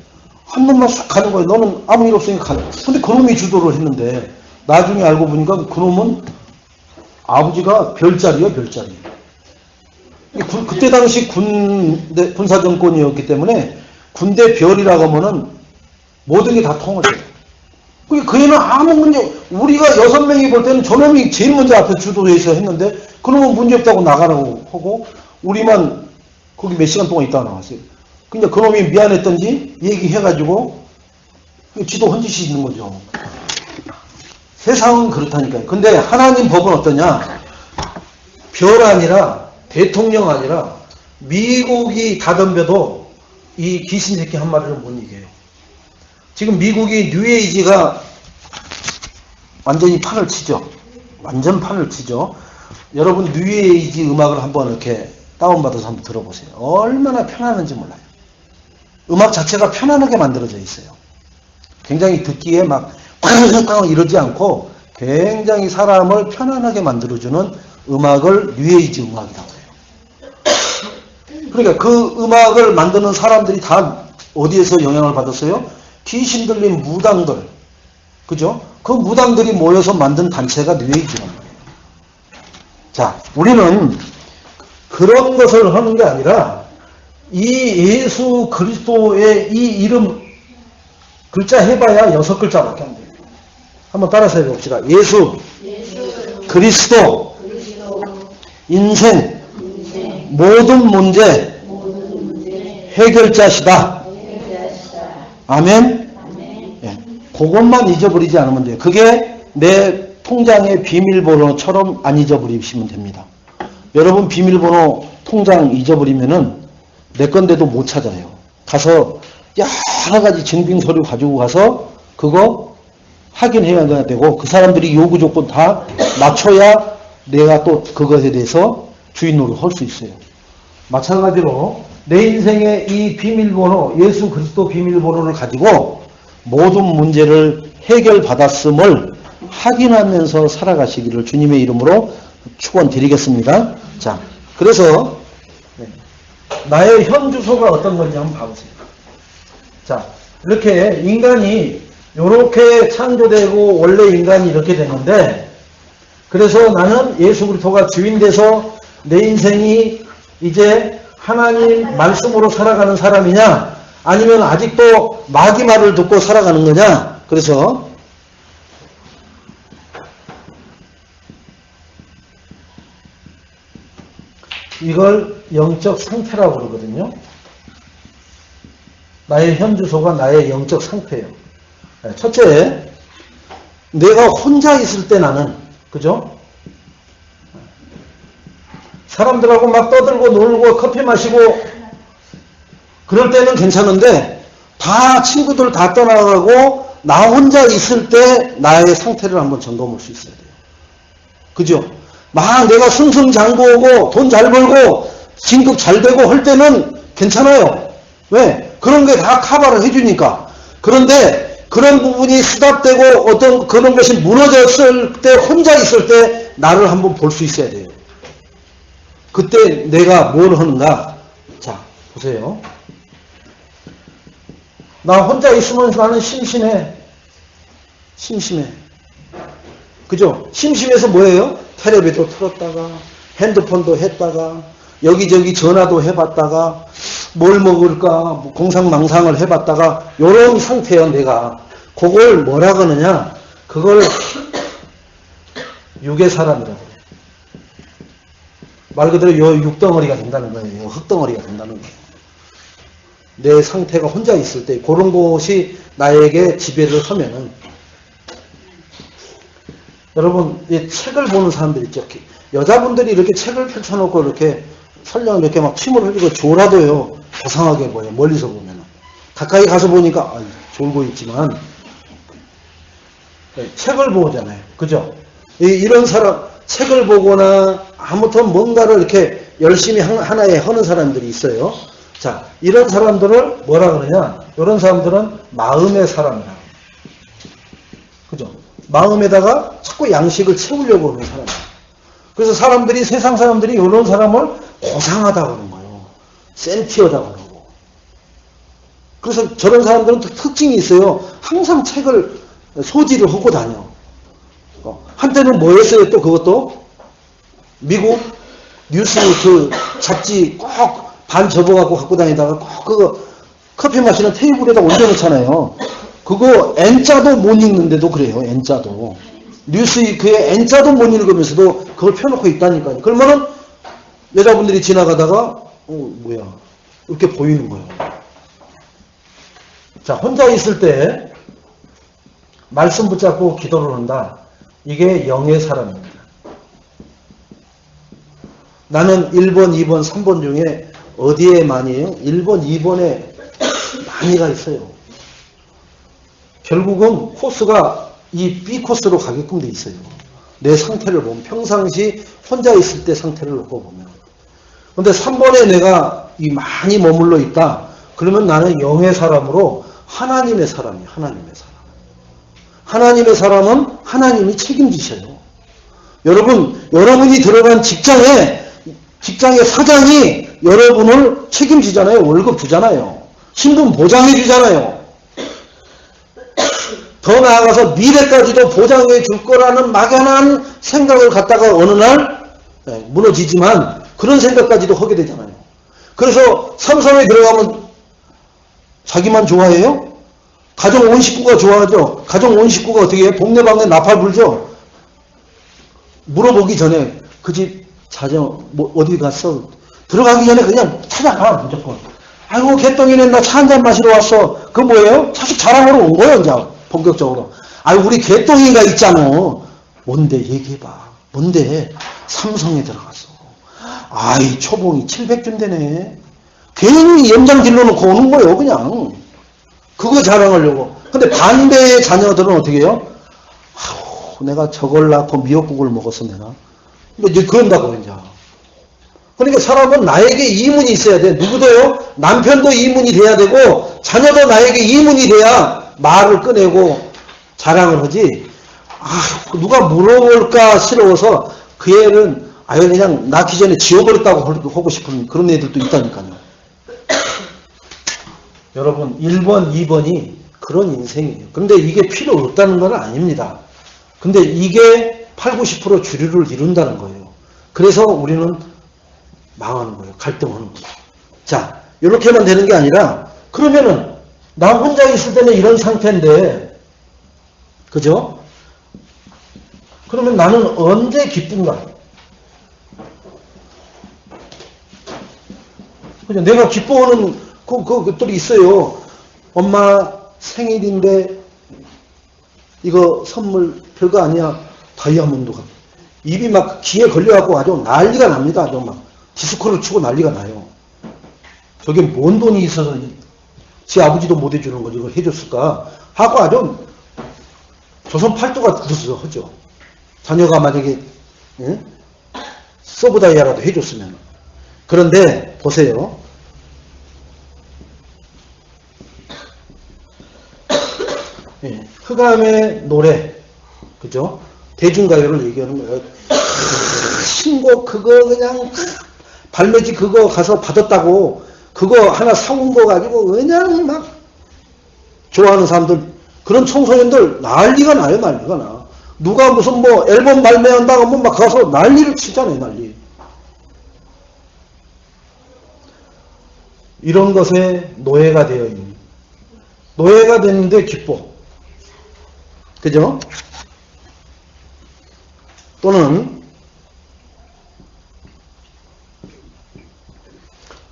한 놈만 싹 가는 거예요. 너는 아무 일 없으니까 가는 거야. 근데 그놈이 주도를 했는데 나중에 알고 보니까 그놈은 아버지가 별자리요, 별자리. 그때 당시 군사정권이었기 때문에 군대 별이라고 하면은 모든 게 다 통을 해요. 그 애는 아무 문제, 우리가 6명이 볼 때는 저놈이 제일 먼저 앞에 주도해서 했는데 그놈은 문제 없다고 나가라고 하고 우리만 거기 몇 시간 동안 있다가 나왔어요. 그러니까 그놈이 미안했던지 얘기해가지고 지도 헌짓이 있는 거죠. 세상은 그렇다니까요. 근데 하나님 법은 어떠냐? 별 아니라 대통령 아니라 미국이 다 덤벼도 이 귀신 새끼 한 마리를 못 이겨요. 지금 미국이 뉴에이지가 완전히 판을 치죠. 완전 판을 치죠. 여러분 뉴에이지 음악을 한번 이렇게 다운받아서 한번 들어보세요. 얼마나 편안한지 몰라요. 음악 자체가 편안하게 만들어져 있어요. 굉장히 듣기에 막 꽝꽝꽝 이러지 않고 굉장히 사람을 편안하게 만들어주는 음악을 뉴에이지 음악이라고 해요. 그러니까 그 음악을 만드는 사람들이 다 어디에서 영향을 받았어요? 귀신 들린 무당들, 그죠? 그 무당들이 모여서 만든 단체가 뉴에이지란 말이에요. 자, 우리는 그런 것을 하는 게 아니라 이 예수 그리스도의 이 이름 글자 해봐야 6글자밖에 안 돼요. 한번 따라서 해봅시다. 예수, 그리스도, 인생, 모든 문제 해결자시다. 아멘? 예, 그것만 잊어버리지 않으면 돼요. 그게 내 통장의 비밀번호처럼 안 잊어버리시면 됩니다. 여러분 비밀번호 통장 잊어버리면은 내 건데도 못 찾아요. 가서 여러 가지 증빙 서류 가지고 가서 그거 확인해야 되고 그 사람들이 요구 조건 다 맞춰야 내가 또 그것에 대해서 주인으로 할 수 있어요. 마찬가지로 내 인생의 이 비밀번호, 예수 그리스도 비밀번호를 가지고 모든 문제를 해결받았음을 확인하면서 살아가시기를 주님의 이름으로 축원드리겠습니다. 자, 그래서 나의 현 주소가 어떤 건지 한번 봐보세요. 자, 이렇게 인간이 이렇게 창조되고 원래 인간이 이렇게 되는데 그래서 나는 예수 그리스도가 주인 돼서 내 인생이 이제 하나님 말씀으로 살아가는 사람이냐 아니면 아직도 마귀 말을 듣고 살아가는 거냐. 그래서 이걸 영적 상태라고 그러거든요. 나의 현 주소가 나의 영적 상태예요. 첫째, 내가 혼자 있을 때 나는, 그죠? 사람들하고 막 떠들고 놀고 커피 마시고 그럴 때는 괜찮은데 다 친구들 다 떠나가고 나 혼자 있을 때 나의 상태를 한번 점검할 수 있어야 돼요. 그죠? 막 내가 승승장구하고 돈 잘 벌고 진급 잘 되고 할 때는 괜찮아요. 왜? 그런 게 다 커버를 해주니까. 그런데 그런 부분이 수답되고 어떤 그런 것이 무너졌을 때 혼자 있을 때 나를 한번 볼 수 있어야 돼요. 그때 내가 뭘 하는가? 자, 보세요. 나 혼자 있으면 나는 심심해. 심심해. 그죠? 심심해서 뭐예요? 텔레비도 틀었다가 핸드폰도 했다가 여기저기 전화도 해봤다가 뭘 먹을까 공상망상을 해봤다가 이런 상태예요. 내가 그걸 뭐라 그러느냐, 그걸 육의 사람이라고 그래요. 말 그대로 요 육덩어리가 된다는 거예요. 요 흙덩어리가 된다는 거예요. 내 상태가 혼자 있을 때 그런 것이 나에게 지배를 하면은, 여러분 이 책을 보는 사람들 있죠. 여자분들이 이렇게 책을 펼쳐놓고 이렇게 설령 이렇게 막 침을 흘리고 졸아도요 고상하게 보여요. 멀리서 보면은. 가까이 가서 보니까 졸고 있지만 책을 보잖아요. 그죠? 이런 사람 책을 보거나 아무튼 뭔가를 이렇게 열심히 하나에 하는 사람들이 있어요. 자, 이런 사람들을 뭐라 그러냐? 이런 사람들은 마음의 사람이라. 그죠? 마음에다가 자꾸 양식을 채우려고 하는 사람. 그래서 세상 사람들이 이런 사람을 고상하다고 그러는 거예요. 센티어다고 그러고. 그래서 저런 사람들은 특징이 있어요. 항상 책을 소지를 하고 다녀. 한때는 뭐였어요? 또 그것도? 미국 뉴스 그 잡지 꼭 반 접어갖고 갖고 다니다가 꼭 그거 커피 마시는 테이블에다 올려놓잖아요. 그거 N자도 못 읽는데도 그래요. N자도. 뉴스위크에 N자도 못 읽으면서도 그걸 펴놓고 있다니까요. 그러면은 여자분들이 지나가다가 뭐야 이렇게 보이는 거예요. 자, 혼자 있을 때 말씀 붙잡고 기도를 한다. 이게 영의 사람입니다. 나는 1번, 2번, 3번 중에 어디에 많이에요? 1번, 2번에 많이가 있어요. 결국은 코스가 이 B 코스로 가게끔 돼 있어요. 내 상태를 보면 평상시 혼자 있을 때 상태를 놓고 보면. 근데 3번에 내가 많이 머물러 있다. 그러면 나는 영의 사람으로 하나님의 사람이에요. 하나님의 사람. 하나님의 사람은 하나님이 책임지셔요. 여러분이 들어간 직장의 사장이 여러분을 책임지잖아요. 월급 주잖아요. 신분 보장해 주잖아요. 더 나아가서 미래까지도 보장해 줄 거라는 막연한 생각을 갖다가 어느 날 무너지지만 그런 생각까지도 하게 되잖아요. 그래서 삼성에 들어가면 자기만 좋아해요? 가정 온 식구가 좋아하죠? 가정 온 식구가 어떻게 해요? 동네방네 나팔 불죠? 물어보기 전에 그 집 자정 어디 갔어? 들어가기 전에 그냥 찾아가 무조건. 아이고 개똥이네 나 차 한잔 마시러 왔어. 그거 뭐예요? 자식 자랑으로 온 거예요 이제 본격적으로. 아이고 우리 개똥이가 있잖아. 뭔데 얘기해봐. 뭔데? 삼성에 들어갔어. 아이 초봉이 700준대네. 괜히 염장 질러놓고 오는 거예요 그냥. 그거 자랑하려고. 근데 반대의 자녀들은 어떻게 해요? 아우 내가 저걸 낳고 미역국을 먹었어 내가. 이제 그런다고 이제. 그러니까 사람은 나에게 이문이 있어야 돼. 누구도요? 남편도 이문이 돼야 되고 자녀도 나에게 이문이 돼야 말을 꺼내고 자랑을 하지. 누가 물어볼까 싫어서 그 애는 그냥 낳기 전에 지워버렸다고 하고 싶은 그런 애들도 있다니까요. 여러분 1번, 2번이 그런 인생이에요. 근데 이게 필요 없다는 건 아닙니다. 근데 이게 8, 90% 주류를 이룬다는 거예요. 그래서 우리는 망하는 거예요. 갈등하는 거예요. 자, 이렇게만 되는 게 아니라 그러면은 나 혼자 있을 때는 이런 상태인데 그죠? 그러면 나는 언제 기쁜가? 그죠? 내가 기뻐하는 그것들이 있어요. 엄마 생일인데 이거 선물 별거 아니야. 다이아몬드가. 입이 막 귀에 걸려갖고 아주 난리가 납니다. 아주 막 디스코를 치고 난리가 나요. 저게 뭔 돈이 있어서 지 아버지도 못 해주는 걸 이걸 해줬을까 하고 아주 조선 팔도가 굳어서 하죠. 자녀가 만약에 서브다이아라도 해줬으면. 그런데 보세요. 흑암의 노래, 그죠? 대중가요를 얘기하는 거예요. 신곡 그거 그냥 발매지 그거 가서 받았다고 그거 하나 사온 거 가지고 그냥 막 좋아하는 사람들 그런 청소년들 난리가 나요. 난리가 나. 누가 무슨 뭐 앨범 발매한다고 하면 막 가서 난리를 치잖아요. 난리. 이런 것에 노예가 되어 있는. 노예가 되는데 기뻐. 그죠? 또는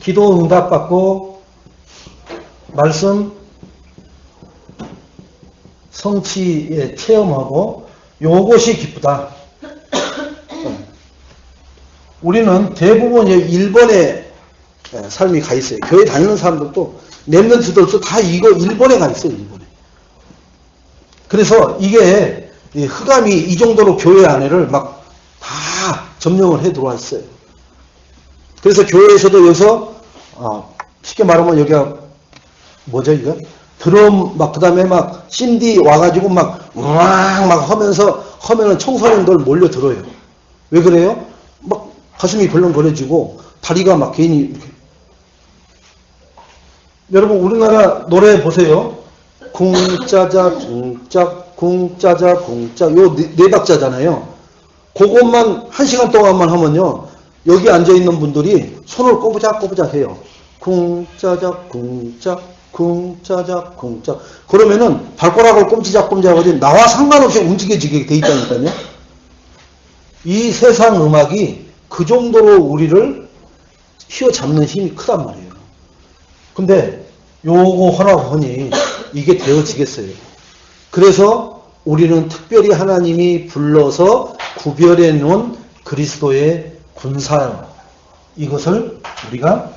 기도 응답받고 말씀 성취에 체험하고 요것이 기쁘다. 우리는 대부분 1번에 삶이 가 있어요. 교회 다니는 사람들도 랩런트들도 다 이거 1번에 가 있어요. 1번에. 그래서 이게 흑암이 이 정도로 교회 안에를 막 다 점령을 해 들어와 있어요. 그래서 교회에서도 여기서 쉽게 말하면 여기가 뭐죠 이거? 드럼 막 그다음에 막 CD 와가지고 막 우왕 막 하면은 청소년들 몰려 들어요. 왜 그래요? 막 가슴이 벌렁거려지고 다리가 막 괜히 이렇게. 여러분 우리나라 노래 보세요. 궁짜자 궁짝 궁짜자 궁짝 요 네 박자잖아요. 그것만 1시간 동안만 하면요. 여기 앉아있는 분들이 손을 꼬부작꼬부작 해요. 궁짜작 궁짝 궁짜작 궁짝 그러면은 발가락을 꼼지작꼼지작하지 나와 상관없이 움직여지게 돼 있다니까요. 이 세상 음악이 그 정도로 우리를 휘어잡는 힘이 크단 말이에요. 근데 요거 하라고 하니 이게 되어지겠어요. 그래서 우리는 특별히 하나님이 불러서 구별해 놓은 그리스도의 군사 이것을 우리가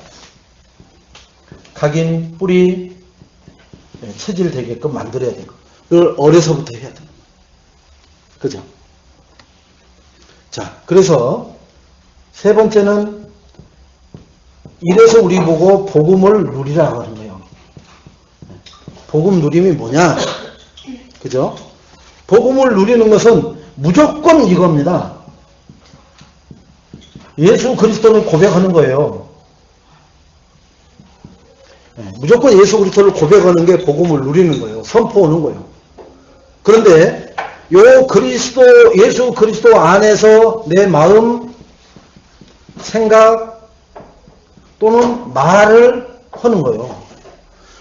각인 뿌리 체질 되게끔 만들어야 되고 이걸 어려서부터 해야 돼요. 그죠? 자, 그래서 세 번째는 이래서 우리 보고 복음을 누리라고 하는 거예요. 복음 누림이 뭐냐? 그죠? 복음을 누리는 것은 무조건 이겁니다. 예수 그리스도를 고백하는 거예요. 무조건 예수 그리스도를 고백하는 게 복음을 누리는 거예요. 선포하는 거예요. 그런데 예수 그리스도 안에서 내 마음, 생각 또는 말을 하는 거예요.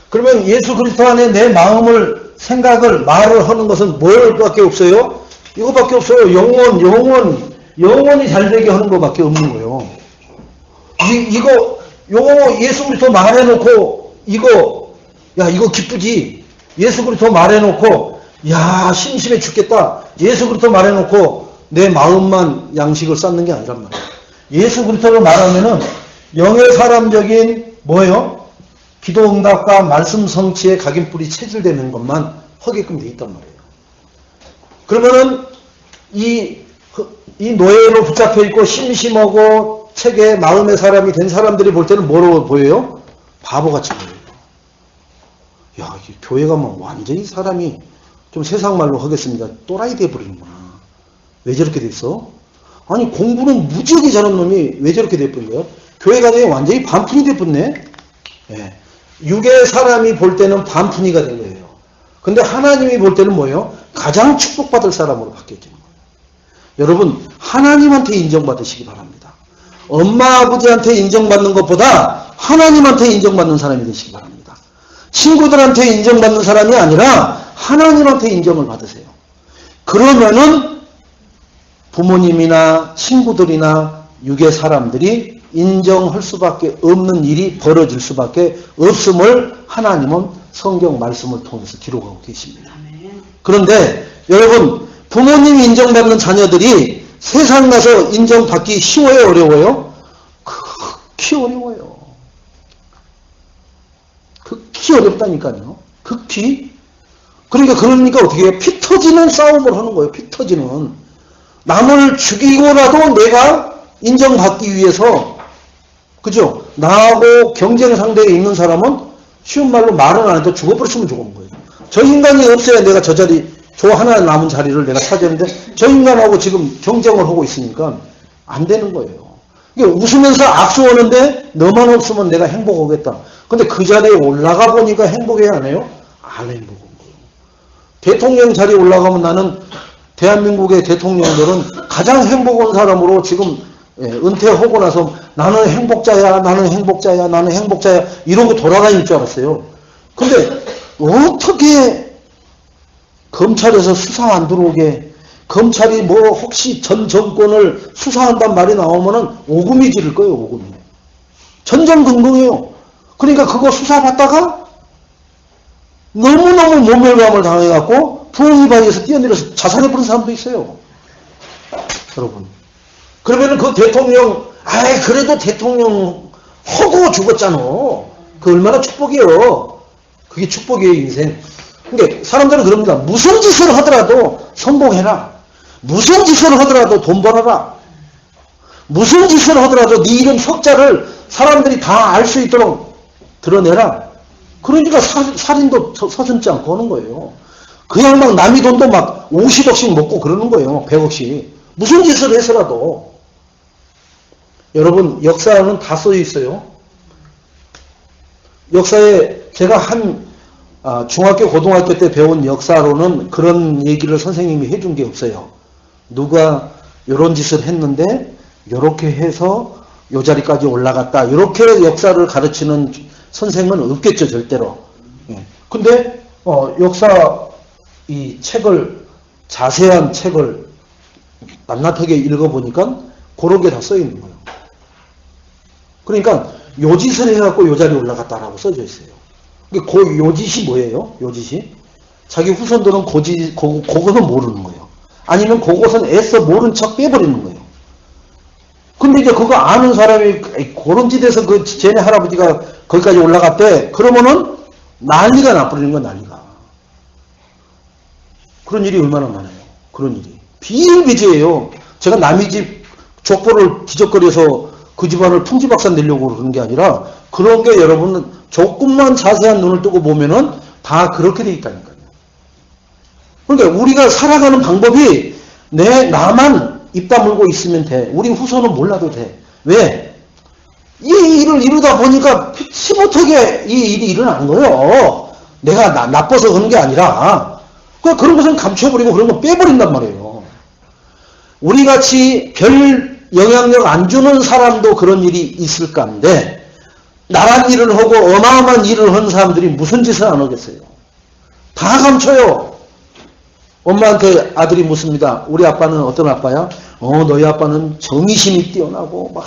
그러면 예수 그리스도 안에 내 마음을, 생각을, 말을 하는 것은 뭘밖에 없어요? 이거밖에 없어요. 영원히 잘되게 하는 것밖에 없는 거예요. 요거 예수 그리스도 말해놓고 이거 기쁘지. 예수 그리스도 말해놓고 심심해 죽겠다. 예수 그리스도 말해놓고 내 마음만 양식을 쌓는 게 아니란 말이에요. 예수 그리스도를 말하면은 영의 사람적인 뭐예요? 기도 응답과 말씀 성취에 각인뿌리 체질되는 것만 하게끔 돼 있단 말이에요. 그러면은 이 노예로 붙잡혀 있고 심심하고 책에 마음의 사람이 된 사람들이 볼 때는 뭐로 보여요? 바보같이 보여요. 야, 교회 가면 완전히 사람이 좀 세상 말로 하겠습니다. 또라이 돼버리는구나. 왜 저렇게 됐어? 아니 공부는 무지하게 잘하는 놈이 왜 저렇게 돼버린 거예요? 교회 가정이 완전히 반푼이 돼버렸네. 예. 육의 사람이 볼 때는 반푼이가 된 거예요. 근데 하나님이 볼 때는 뭐예요? 가장 축복받을 사람으로 바뀌어지는 거예요. 여러분 하나님한테 인정받으시기 바랍니다. 엄마 아버지한테 인정받는 것보다 하나님한테 인정받는 사람이 되시기 바랍니다. 친구들한테 인정받는 사람이 아니라 하나님한테 인정을 받으세요. 그러면은 부모님이나 친구들이나 육의 사람들이 인정할 수밖에 없는 일이 벌어질 수밖에 없음을 하나님은 성경 말씀을 통해서 기록하고 계십니다. 그런데 여러분 부모님 인정받는 자녀들이 세상 가서 인정받기 쉬워요? 어려워요? 극히 어려워요. 극히 어렵다니까요. 극히. 그러니까 어떻게 해요? 피 터지는 싸움을 하는 거예요. 피 터지는. 남을 죽이고라도 내가 인정받기 위해서, 그죠? 나하고 경쟁 상대에 있는 사람은 쉬운 말로 말은 안 해도 죽어버렸으면 좋은 거예요. 저 인간이 없어야 내가 저 하나 남은 자리를 내가 차지하는데 저 인간하고 지금 경쟁을 하고 있으니까 안 되는 거예요. 웃으면서 악수하는데 너만 없으면 내가 행복하겠다. 근데 그 자리에 올라가 보니까 행복해야 안 해요? 안 행복한 거예요. 대통령 자리에 올라가면 나는 대한민국의 대통령들은 가장 행복한 사람으로 지금 은퇴하고 나서 나는 행복자야 이러고 돌아다닐 줄 알았어요. 근데 어떻게 검찰에서 수사 안 들어오게, 검찰이 뭐 혹시 전 정권을 수사한단 말이 나오면은 오금이 지를 거예요. 오금이. 전전긍긍해요. 그러니까 그거 수사받다가 너무너무 모멸감을 당해갖고 부엉이바위에서 뛰어내려서 자살해버린 사람도 있어요. 여러분. 그러면은 그 대통령, 그래도 대통령 허고 죽었잖아. 그 얼마나 축복이에요. 그게 축복이에요, 인생. 근데 사람들은 그럽니다. 무슨 짓을 하더라도 성공해라. 무슨 짓을 하더라도 돈 벌어라. 무슨 짓을 하더라도 네 이름 석자를 사람들이 다 알 수 있도록 드러내라. 그러니까 살인도 서슴지 않고 하는 거예요. 그냥 막 남의 돈도 막 50억씩 먹고 그러는 거예요. 100억씩. 무슨 짓을 해서라도. 여러분, 역사는 다 써 있어요. 역사에 제가 중학교, 고등학교 때 배운 역사로는 그런 얘기를 선생님이 해준 게 없어요. 누가 이런 짓을 했는데 이렇게 해서 요 자리까지 올라갔다. 이렇게 역사를 가르치는 선생은 없겠죠, 절대로. 근데 역사 이 책을, 자세한 책을 낱낱하게 읽어보니까 그런 게 다 써 있는 거예요. 그러니까 요 짓을 해갖고 요 자리에 올라갔다라고 써져 있어요. 그 요 짓이 뭐예요? 요 짓이? 자기 후손들은 그것은 모르는 거예요. 아니면 그것은 애써 모른 척 빼버리는 거예요. 근데 이제 그거 아는 사람이 그런 짓에서 쟤네 할아버지가 거기까지 올라갔대. 그러면은 난리가 나버리는 거야, 난리가. 그런 일이 얼마나 많아요. 그런 일이. 비일비재해요. 제가 남의 집 족보를 뒤적거려서 그 집안을 풍지박산 내려고 그러는 게 아니라 그런 게 여러분은 조금만 자세한 눈을 뜨고 보면은 다 그렇게 돼 있다니까요. 그러니까 우리가 살아가는 방법이 나만 입 다물고 있으면 돼. 우리 후손은 몰라도 돼. 왜? 이 일을 이루다 보니까 피치 못하게 이 일이 일어나는 거예요. 내가 나빠서 그런 게 아니라 그런 것은 감춰버리고 그런 거 빼버린단 말이에요. 우리같이 별 영향력 안 주는 사람도 그런 일이 있을까 한데 나란 일을 하고 어마어마한 일을 한 사람들이 무슨 짓을 안 하겠어요. 다 감춰요. 엄마한테 아들이 묻습니다. 우리 아빠는 어떤 아빠야? 너희 아빠는 정의심이 뛰어나고 막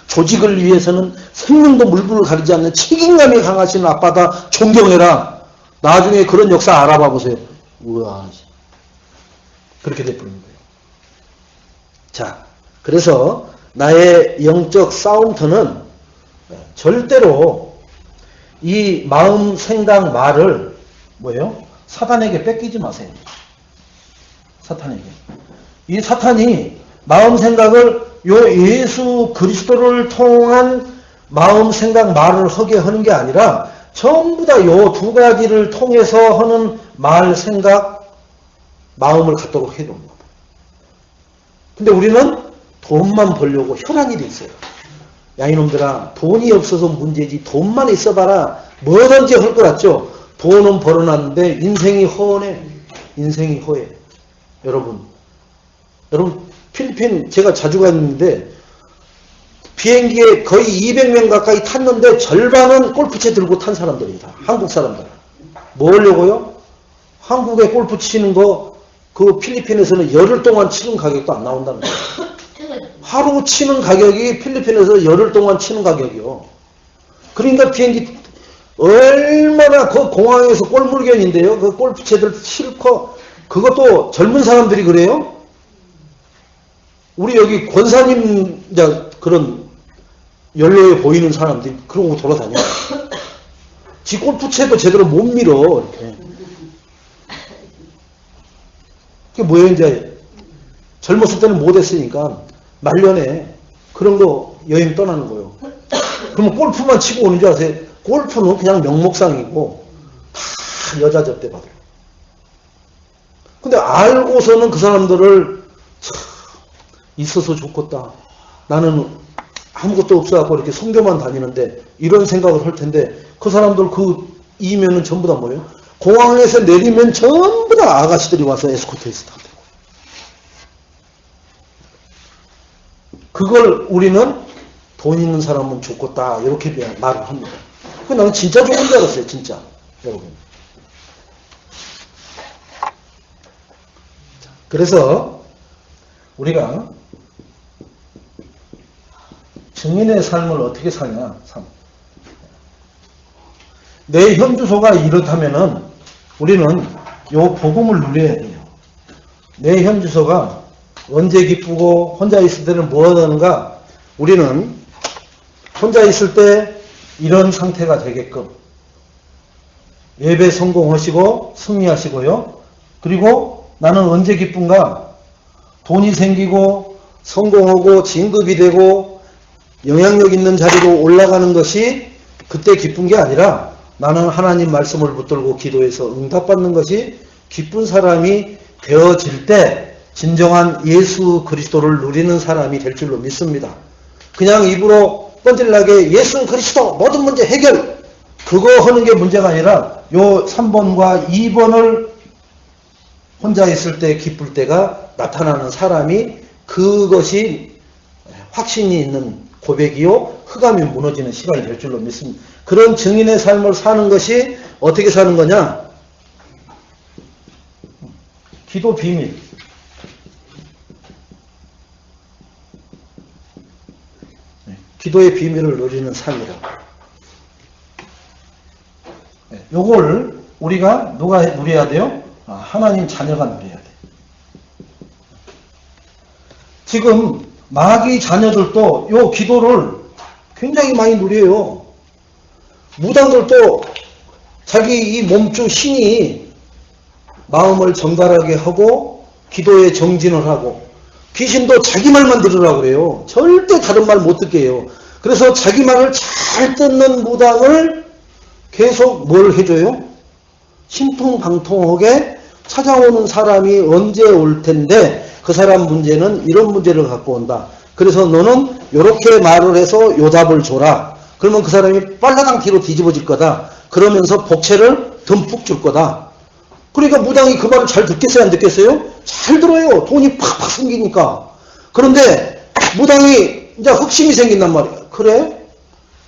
조직을 위해서는 생명도 물불을 가리지 않는 책임감이 강하신 아빠다. 존경해라. 나중에 그런 역사 알아봐 보세요. 우와, 그렇게 돼버린 거예요. 자, 그래서 나의 영적 사운드는 절대로 이 마음, 생각, 말을 뭐예요? 사탄에게 뺏기지 마세요. 사탄에게. 이 사탄이 마음, 생각을 예수 그리스도를 통한 마음, 생각, 말을 하게 하는 게 아니라 전부 다 요 두 가지를 통해서 하는 말, 생각, 마음을 갖도록 해놓은 겁니다. 근데 우리는 돈만 벌려고 혈안이 돼 있어요. 야, 이놈들아, 돈이 없어서 문제지. 돈만 있어봐라. 뭐든지 할 것 같죠? 돈은 벌어놨는데 인생이 허해. 인생이 허해. 여러분, 필리핀 제가 자주 갔는데 비행기에 거의 200명 가까이 탔는데 절반은 골프채 들고 탄 사람들입니다. 한국 사람들. 뭐 하려고요? 한국에 골프 치는 거 그 필리핀에서는 열흘 동안 치는 가격도 안 나온다는 거예요. 하루 치는 가격이 필리핀에서 열흘 동안 치는 가격이요. 그러니까 비행기 얼마나 그 공항에서 꼴물견인데요. 그 골프채들 실컷 그것도 젊은 사람들이 그래요. 우리 여기 권사님 그런 연로에 보이는 사람들이 그런 거 돌아다녀. 지 골프채도 제대로 못 밀어 이렇게. 그게 뭐예요? 이제 젊었을 때는 못했으니까 말년에 그런 거 여행 떠나는 거예요. 그러면 골프만 치고 오는 줄 아세요? 골프는 그냥 명목상이고 다 여자 접대 받아요. 근데 알고서는 그 사람들을 있어서 좋겠다. 나는 아무것도 없어갖고 이렇게 성교만 다니는데 이런 생각을 할 텐데 그 사람들 그 이면은 전부 다 뭐예요? 공항에서 내리면 전부 다 아가씨들이 와서 에스코트해서 타고. 그걸 우리는 돈 있는 사람은 좋겠다 이렇게 말을 합니다. 그 나는 진짜 좋은 줄 알았어요. 진짜. 여러분. 그래서 우리가 증인의 삶을 어떻게 사냐. 내 현주소가 이렇다면은 우리는 요 복음을 누려야 돼요. 내 현주소가 언제 기쁘고 혼자 있을 때는 뭐 하는가? 우리는 혼자 있을 때 이런 상태가 되게끔 예배 성공하시고 승리하시고요. 그리고 나는 언제 기쁜가? 돈이 생기고 성공하고 진급이 되고 영향력 있는 자리로 올라가는 것이 그때 기쁜 게 아니라 나는 하나님 말씀을 붙들고 기도해서 응답받는 것이 기쁜 사람이 되어질 때 진정한 예수 그리스도를 누리는 사람이 될 줄로 믿습니다. 그냥 입으로 뻔질나게 예수 그리스도 모든 문제 해결 그거 하는 게 문제가 아니라 요 3번과 2번을 혼자 있을 때 기쁠 때가 나타나는 사람이 그것이 확신이 있는 고백이요 흑암이 무너지는 시간이 될 줄로 믿습니다. 그런 증인의 삶을 사는 것이 어떻게 사는 거냐? 기도 비밀. 기도의 비밀을 누리는 삶이라고. 요걸 우리가 누가 누려야 돼요? 하나님 자녀가 누려야 돼. 지금 마귀 자녀들도 요 기도를 굉장히 많이 누려요. 무당들도 자기 이 몸주 신이 마음을 정갈하게 하고 기도에 정진을 하고 귀신도 자기 말만 들으라고 그래요. 절대 다른 말 못 듣게 해요. 그래서 자기 말을 잘 듣는 무당을 계속 뭘 해줘요? 신통방통하게 찾아오는 사람이 언제 올 텐데 그 사람 문제는 이런 문제를 갖고 온다. 그래서 너는 이렇게 말을 해서 요 답을 줘라. 그러면 그 사람이 빨라당 뒤로 뒤집어질 거다. 그러면서 복채를 듬뿍 줄 거다. 그러니까 무당이 그 말을 잘 듣겠어요? 안 듣겠어요? 잘 들어요. 돈이 팍팍 생기니까. 그런데 무당이 이제 흑심이 생긴단 말이야. 그래?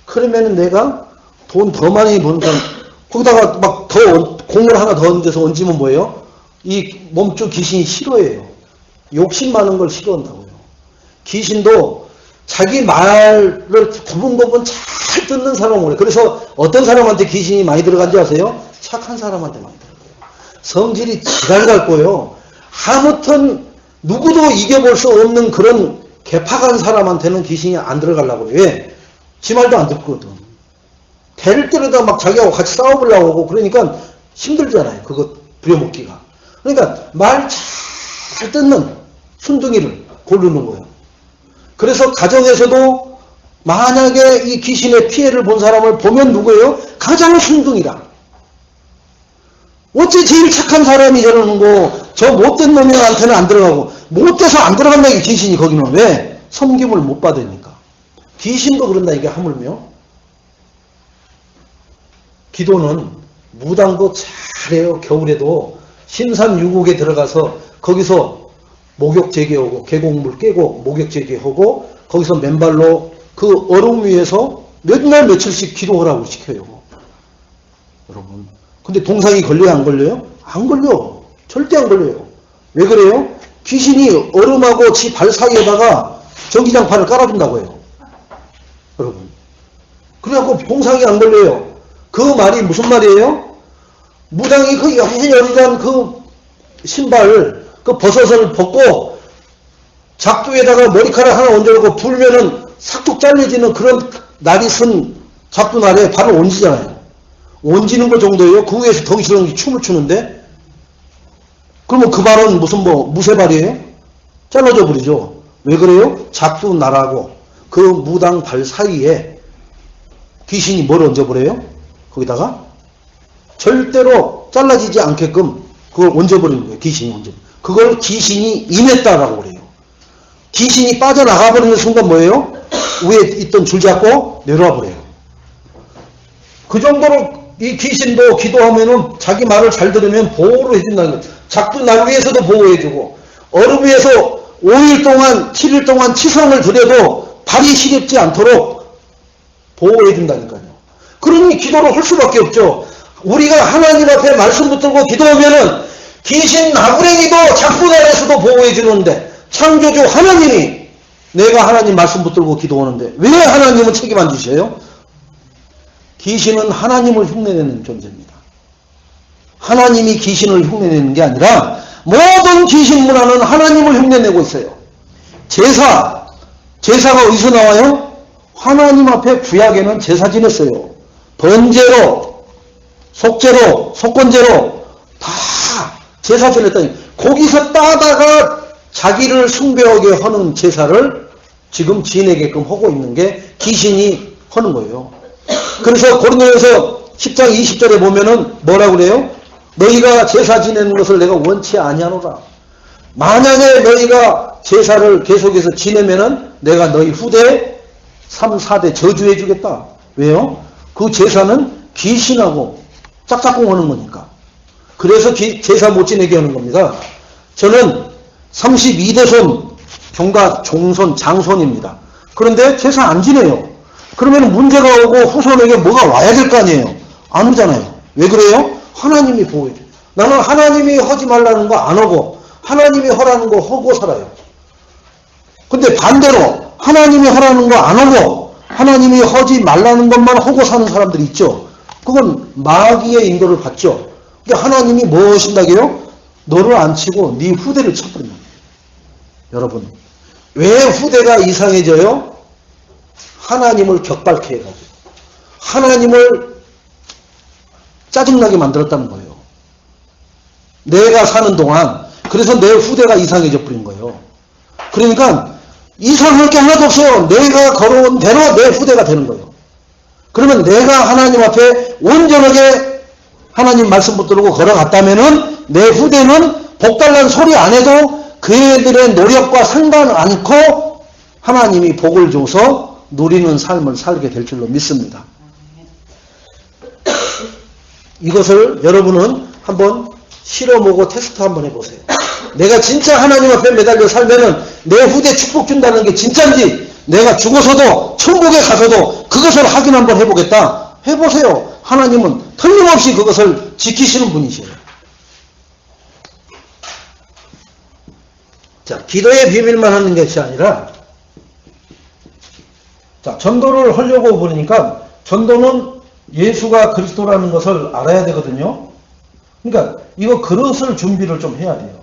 그러면은 내가 돈 더 많이 번다. 거기다가 막 더 공을 하나 더 얹어서 얹으면 뭐예요? 이 몸쪽 귀신이 싫어해요. 욕심 많은 걸 싫어한다고요. 귀신도 자기 말을 부분부분 잘 듣는 사람은 그래. 그래서 어떤 사람한테 귀신이 많이 들어간지 아세요? 착한 사람한테 많이 들어가요. 성질이 지랄 같고요. 아무튼 누구도 이겨볼 수 없는 그런 개팍한 사람한테는 귀신이 안 들어가려고 그래요. 왜? 지 말도 안 듣거든. 대를 때려다 막 자기하고 같이 싸워보려고 하고 그러니까 힘들잖아요. 그거 부려먹기가. 그러니까 말 잘 듣는 순둥이를 고르는 거예요. 그래서 가정에서도 만약에 이 귀신의 피해를 본 사람을 보면 누구예요? 가장 순둥이라. 어째 제일 착한 사람이 저러는 거, 저 못된 놈한테는 안 들어가고, 못돼서 안 들어간다, 이 귀신이 거기는. 왜? 섬김을 못 받으니까. 귀신도 그런다, 이게 하물며. 기도는 무당도 잘해요. 겨울에도 신산유국에 들어가서 거기서 목욕 제기하고 계곡물 깨고 목욕 제기하고 거기서 맨발로 그 얼음 위에서 몇 날 며칠씩 기도하라고 시켜요. 여러분. 근데 동상이 걸려요? 안 걸려요? 안 걸려. 절대 안 걸려요. 왜 그래요? 귀신이 얼음하고 지 발 사이에다가 전기장판을 깔아준다고 해요. 여러분. 그래갖고 동상이 안 걸려요. 그 말이 무슨 말이에요? 무당이 그 여리여리한 그 신발, 그 버섯을 벗고 작두에다가 머리카락 하나 얹어놓고 불면은 삭둑 잘려지는 그런 날이 쓴 작두날에 발을 얹잖아요. 얹는 거 정도예요. 그 위에서 덩실덩실 춤을 추는데 그러면 그 발은 무슨 무쇠발이에요? 잘라져 버리죠. 왜 그래요? 작두날하고 그 무당 발 사이에 귀신이 뭘 얹어버려요? 거기다가 절대로 잘라지지 않게끔 그걸 얹어버리는 거예요. 귀신이 얹어. 그걸 귀신이 임했다라고 그래요. 귀신이 빠져나가버리는 순간 뭐예요? 위에 있던 줄 잡고 내려와 버려요. 그 정도로 이 귀신도 기도하면은 자기 말을 잘 들으면 보호를 해준다는 거예요. 작두날 위에서도 보호해주고 얼음 위에서 5일 동안 7일 동안 치성을 들여도 발이 시렵지 않도록 보호해준다니까요. 그러니 기도를 할 수밖에 없죠. 우리가 하나님 앞에 말씀 붙들고 기도하면은 귀신 나부랭이도 작두날에서도 보호해주는데 창조주 하나님이 내가 하나님 말씀 붙들고 기도하는데 왜 하나님은 책임 안 지셔요? 귀신은 하나님을 흉내내는 존재입니다. 하나님이 귀신을 흉내내는 게 아니라 모든 귀신 문화는 하나님을 흉내내고 있어요. 제사가 어디서 나와요? 하나님 앞에 구약에는 제사 지냈어요. 번제로, 속죄로, 속건제로 다 제사 지냈다니. 거기서 따다가 자기를 숭배하게 하는 제사를 지금 지내게끔 하고 있는 게 귀신이 하는 거예요. 그래서 고린도전서 10장 20절에 보면은 뭐라고 그래요? 너희가 제사 지내는 것을 내가 원치 아니하노라. 만약에 너희가 제사를 계속해서 지내면은 내가 너희 후대 3, 4대 저주해 주겠다. 왜요? 그 제사는 귀신하고 짝짝꿍 하는 거니까. 그래서 제사 못 지내게 하는 겁니다. 저는 32대 손, 종가, 종손, 장손입니다. 그런데 제사 안 지내요. 그러면 문제가 오고 후손에게 뭐가 와야 될 거 아니에요. 안 오잖아요. 왜 그래요? 하나님이 보호해 줘요. 나는 하나님이 하지 말라는 거 안 하고 하나님이 하라는 거 하고 살아요. 근데 반대로 하나님이 하라는 거 안 하고 하나님이 하지 말라는 것만 하고 사는 사람들이 있죠. 그건 마귀의 인도를 받죠. 근데 하나님이 뭐 하신다고요? 너를 안 치고 네 후대를 쳐버린다. 여러분, 왜 후대가 이상해져요? 하나님을 격발케 해가지고 하나님을 짜증나게 만들었다는 거예요. 내가 사는 동안. 그래서 내 후대가 이상해져 버린 거예요. 그러니까 이상할 게 하나도 없어요. 내가 걸어온 대로 내 후대가 되는 거예요. 그러면 내가 하나님 앞에 온전하게 하나님 말씀 붙들고 걸어갔다면은 내 후대는 복달란 소리 안 해도 그애들의 노력과 상관 않고 하나님이 복을 줘서 누리는 삶을 살게 될 줄로 믿습니다. 이것을 여러분은 한번 실험하고 테스트 한번 해보세요. 내가 진짜 하나님 앞에 매달려 살면은 내 후대 축복 준다는 게 진짜인지 내가 죽어서도 천국에 가서도 그것을 확인 한번 해보겠다. 해보세요. 하나님은 틀림없이 그것을 지키시는 분이세요. 자, 기도의 비밀만 하는 것이 아니라 자, 전도를 하려고 보니까 전도는 예수가 그리스도라는 것을 알아야 되거든요. 그러니까 이거 그릇을 준비를 좀 해야 돼요.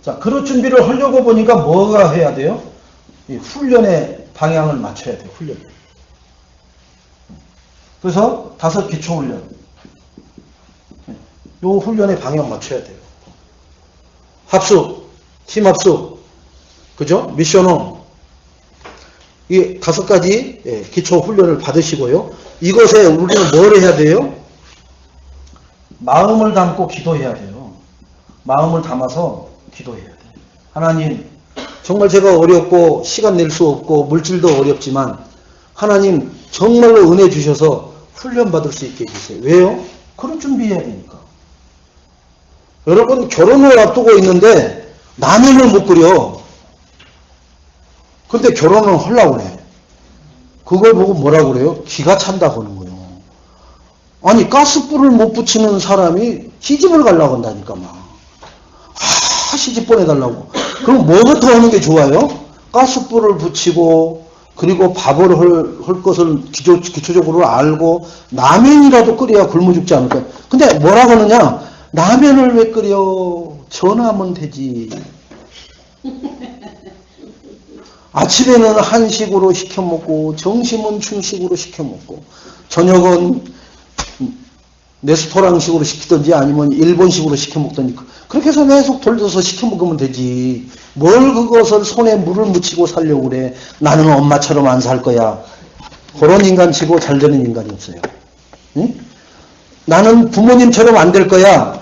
자, 그릇 준비를 하려고 보니까 뭐가 해야 돼요? 이 훈련의 방향을 맞춰야 돼요. 훈련. 그래서 5 기초 훈련. 요 훈련의 방향 맞춰야 돼요. 합숙, 팀 합숙, 그죠? 미션홈. 이 5가지 기초 훈련을 받으시고요. 이것에 우리는 뭘 해야 돼요? 마음을 담고 기도해야 돼요. 마음을 담아서 기도해야 돼요. 하나님, 정말 제가 어렵고 시간 낼 수 없고 물질도 어렵지만 하나님 정말로 은혜 주셔서 훈련 받을 수 있게 해주세요. 왜요? 그런 준비해야 되니까. 여러분 결혼을 앞두고 있는데 라면을 못 끓여. 근데 결혼을 하려고 그래. 그걸 보고 뭐라고 그래요? 기가 찬다고 하는 거예요. 아니 가스불을 못 붙이는 사람이 시집을 가려고 한다니까 막. 시집 보내달라고. 그럼 뭐부터 하는 게 좋아요? 가스불을 붙이고 그리고 밥을 할 것을 기초적으로 알고 라면이라도 끓여야 굶어 죽지 않을까. 근데 뭐라고 하느냐? 라면을 왜 끓여? 전화하면 되지. 아침에는 한식으로 시켜 먹고 점심은 중식으로 시켜 먹고 저녁은 레스토랑식으로 시키든지 아니면 일본식으로 시켜 먹든지 그렇게 해서 계속 돌려서 시켜 먹으면 되지. 뭘 그것을 손에 물을 묻히고 살려고 그래. 나는 엄마처럼 안 살 거야. 그런 인간치고 잘 되는 인간이 없어요. 응? 나는 부모님처럼 안 될 거야.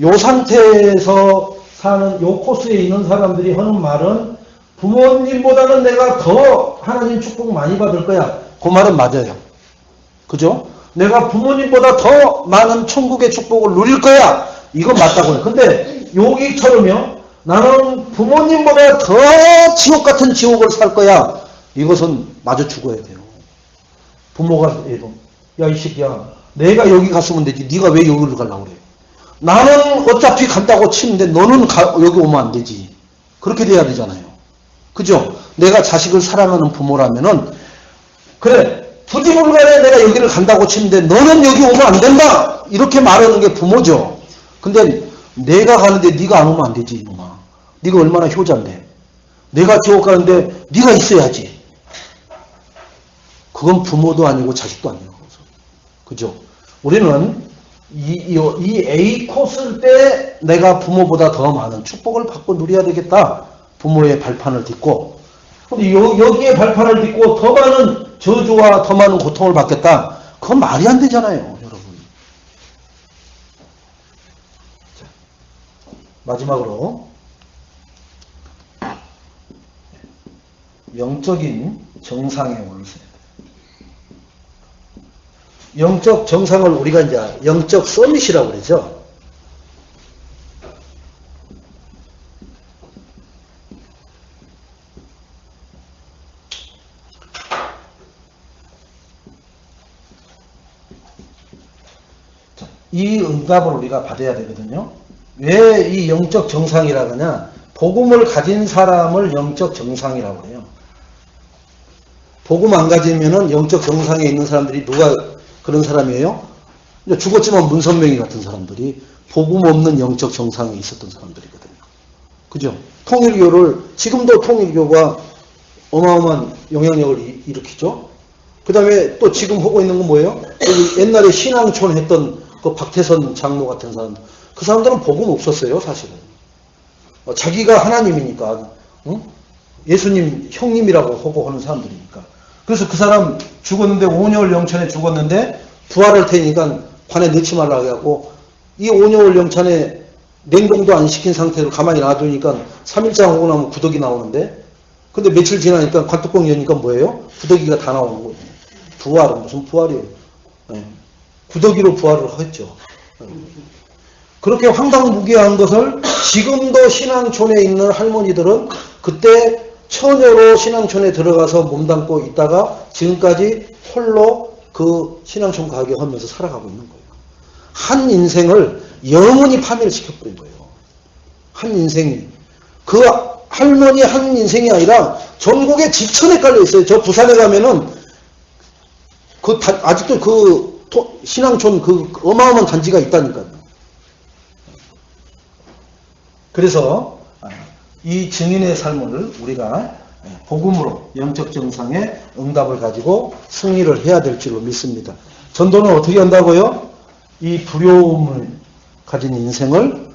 요 상태에서 사는 요 코스에 있는 사람들이 하는 말은 부모님보다는 내가 더 하나님 축복 많이 받을 거야. 그 말은 맞아요. 그죠? 내가 부모님보다 더 많은 천국의 축복을 누릴 거야. 이건 맞다고 해요. 근데 여기처럼요. 나는 부모님보다 더 지옥 같은 지옥을 살 거야. 이것은 마저 죽어야 돼요. 부모가 얘도 야 이 새끼야 내가 여기 갔으면 되지. 네가 왜 여기를 가려고 그래. 나는 어차피 간다고 치는데 너는 여기 오면 안 되지. 그렇게 돼야 되잖아요. 그죠? 내가 자식을 사랑하는 부모라면은 그래 부지불간에 내가 여기를 간다고 치는데 너는 여기 오면 안 된다. 이렇게 말하는 게 부모죠. 근데 내가 가는데 네가 안 오면 안 되지 이놈아. 네가 얼마나 효자인데. 내가 지옥 가는데 네가 있어야지. 그건 부모도 아니고 자식도 아니고. 그죠? 우리는 이 A 코스일 때 내가 부모보다 더 많은 축복을 받고 누려야 되겠다. 부모의 발판을 딛고. 근데 여기에 발판을 딛고 더 많은 저주와 더 많은 고통을 받겠다. 그건 말이 안 되잖아요, 여러분. 자, 마지막으로 영적인 정상에 오르세요. 영적 정상을 우리가 이제 영적 서밋이라고 그러죠. 이 응답을 우리가 받아야 되거든요. 왜 이 영적 정상이라고 하냐? 복음을 가진 사람을 영적 정상이라고 해요. 복음 안 가지면은 영적 정상에 있는 사람들이 누가 그런 사람이에요? 죽었지만 문선명이 같은 사람들이 복음 없는 영적 정상에 있었던 사람들이거든요. 그죠? 통일교를, 지금도 통일교가 어마어마한 영향력을 일으키죠? 그 다음에 또 지금 하고 있는 건 뭐예요? 옛날에 신앙촌 했던 그 박태선 장로 같은 사람, 그 사람들은 복음 없었어요, 사실은. 자기가 하나님이니까, 응? 예수님 형님이라고 하고 하는 사람들이니까. 그래서 그 사람 죽었는데 5년 영천에 죽었는데 부활할 테니까 관에 넣지 말라고 하고, 이 5년 영천에 냉동도 안 시킨 상태로 가만히 놔두니까 3일장 오고 나면 구더기 나오는데, 근데 며칠 지나니까 관뚜껑 여니까 뭐예요? 구더기가 다 나오는 거예요. 부활은 무슨 부활이에요? 네. 구더기로 부활을 했죠. 그렇게 황당무계한 것을 지금도 신앙촌에 있는 할머니들은 그때 처녀로 신앙촌에 들어가서 몸담고 있다가 지금까지 홀로 그 신앙촌 가게 하면서 살아가고 있는 거예요. 한 인생을 영원히 파멸을 시켜버린 거예요. 한 인생이. 그 할머니 한 인생이 아니라 전국에 지천에 깔려 있어요. 저 부산에 가면은 아직도 그 신앙촌 그 어마어마한 단지가 있다니까요. 그래서 이 증인의 삶을 우리가 복음으로 영적 정상의 응답을 가지고 승리를 해야 될 줄로 믿습니다. 전도는 어떻게 한다고요? 이 두려움을 가진 인생을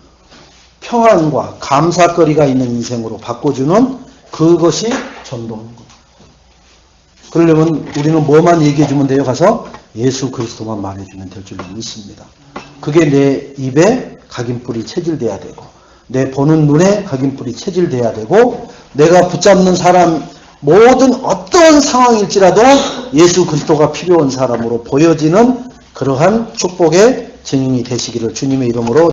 평안과 감사거리가 있는 인생으로 바꿔주는 그것이 전도인 겁니다. 그러려면 우리는 뭐만 얘기해 주면 돼요? 가서 예수 그리스도만 말해주면 될 줄로 믿습니다. 그게 내 입에 각인뿔이 체질돼야 되고, 내 보는 눈에 각인뿔이 체질돼야 되고, 내가 붙잡는 사람 모든 어떠한 상황일지라도 예수 그리스도가 필요한 사람으로 보여지는 그러한 축복의 증인이 되시기를 주님의 이름으로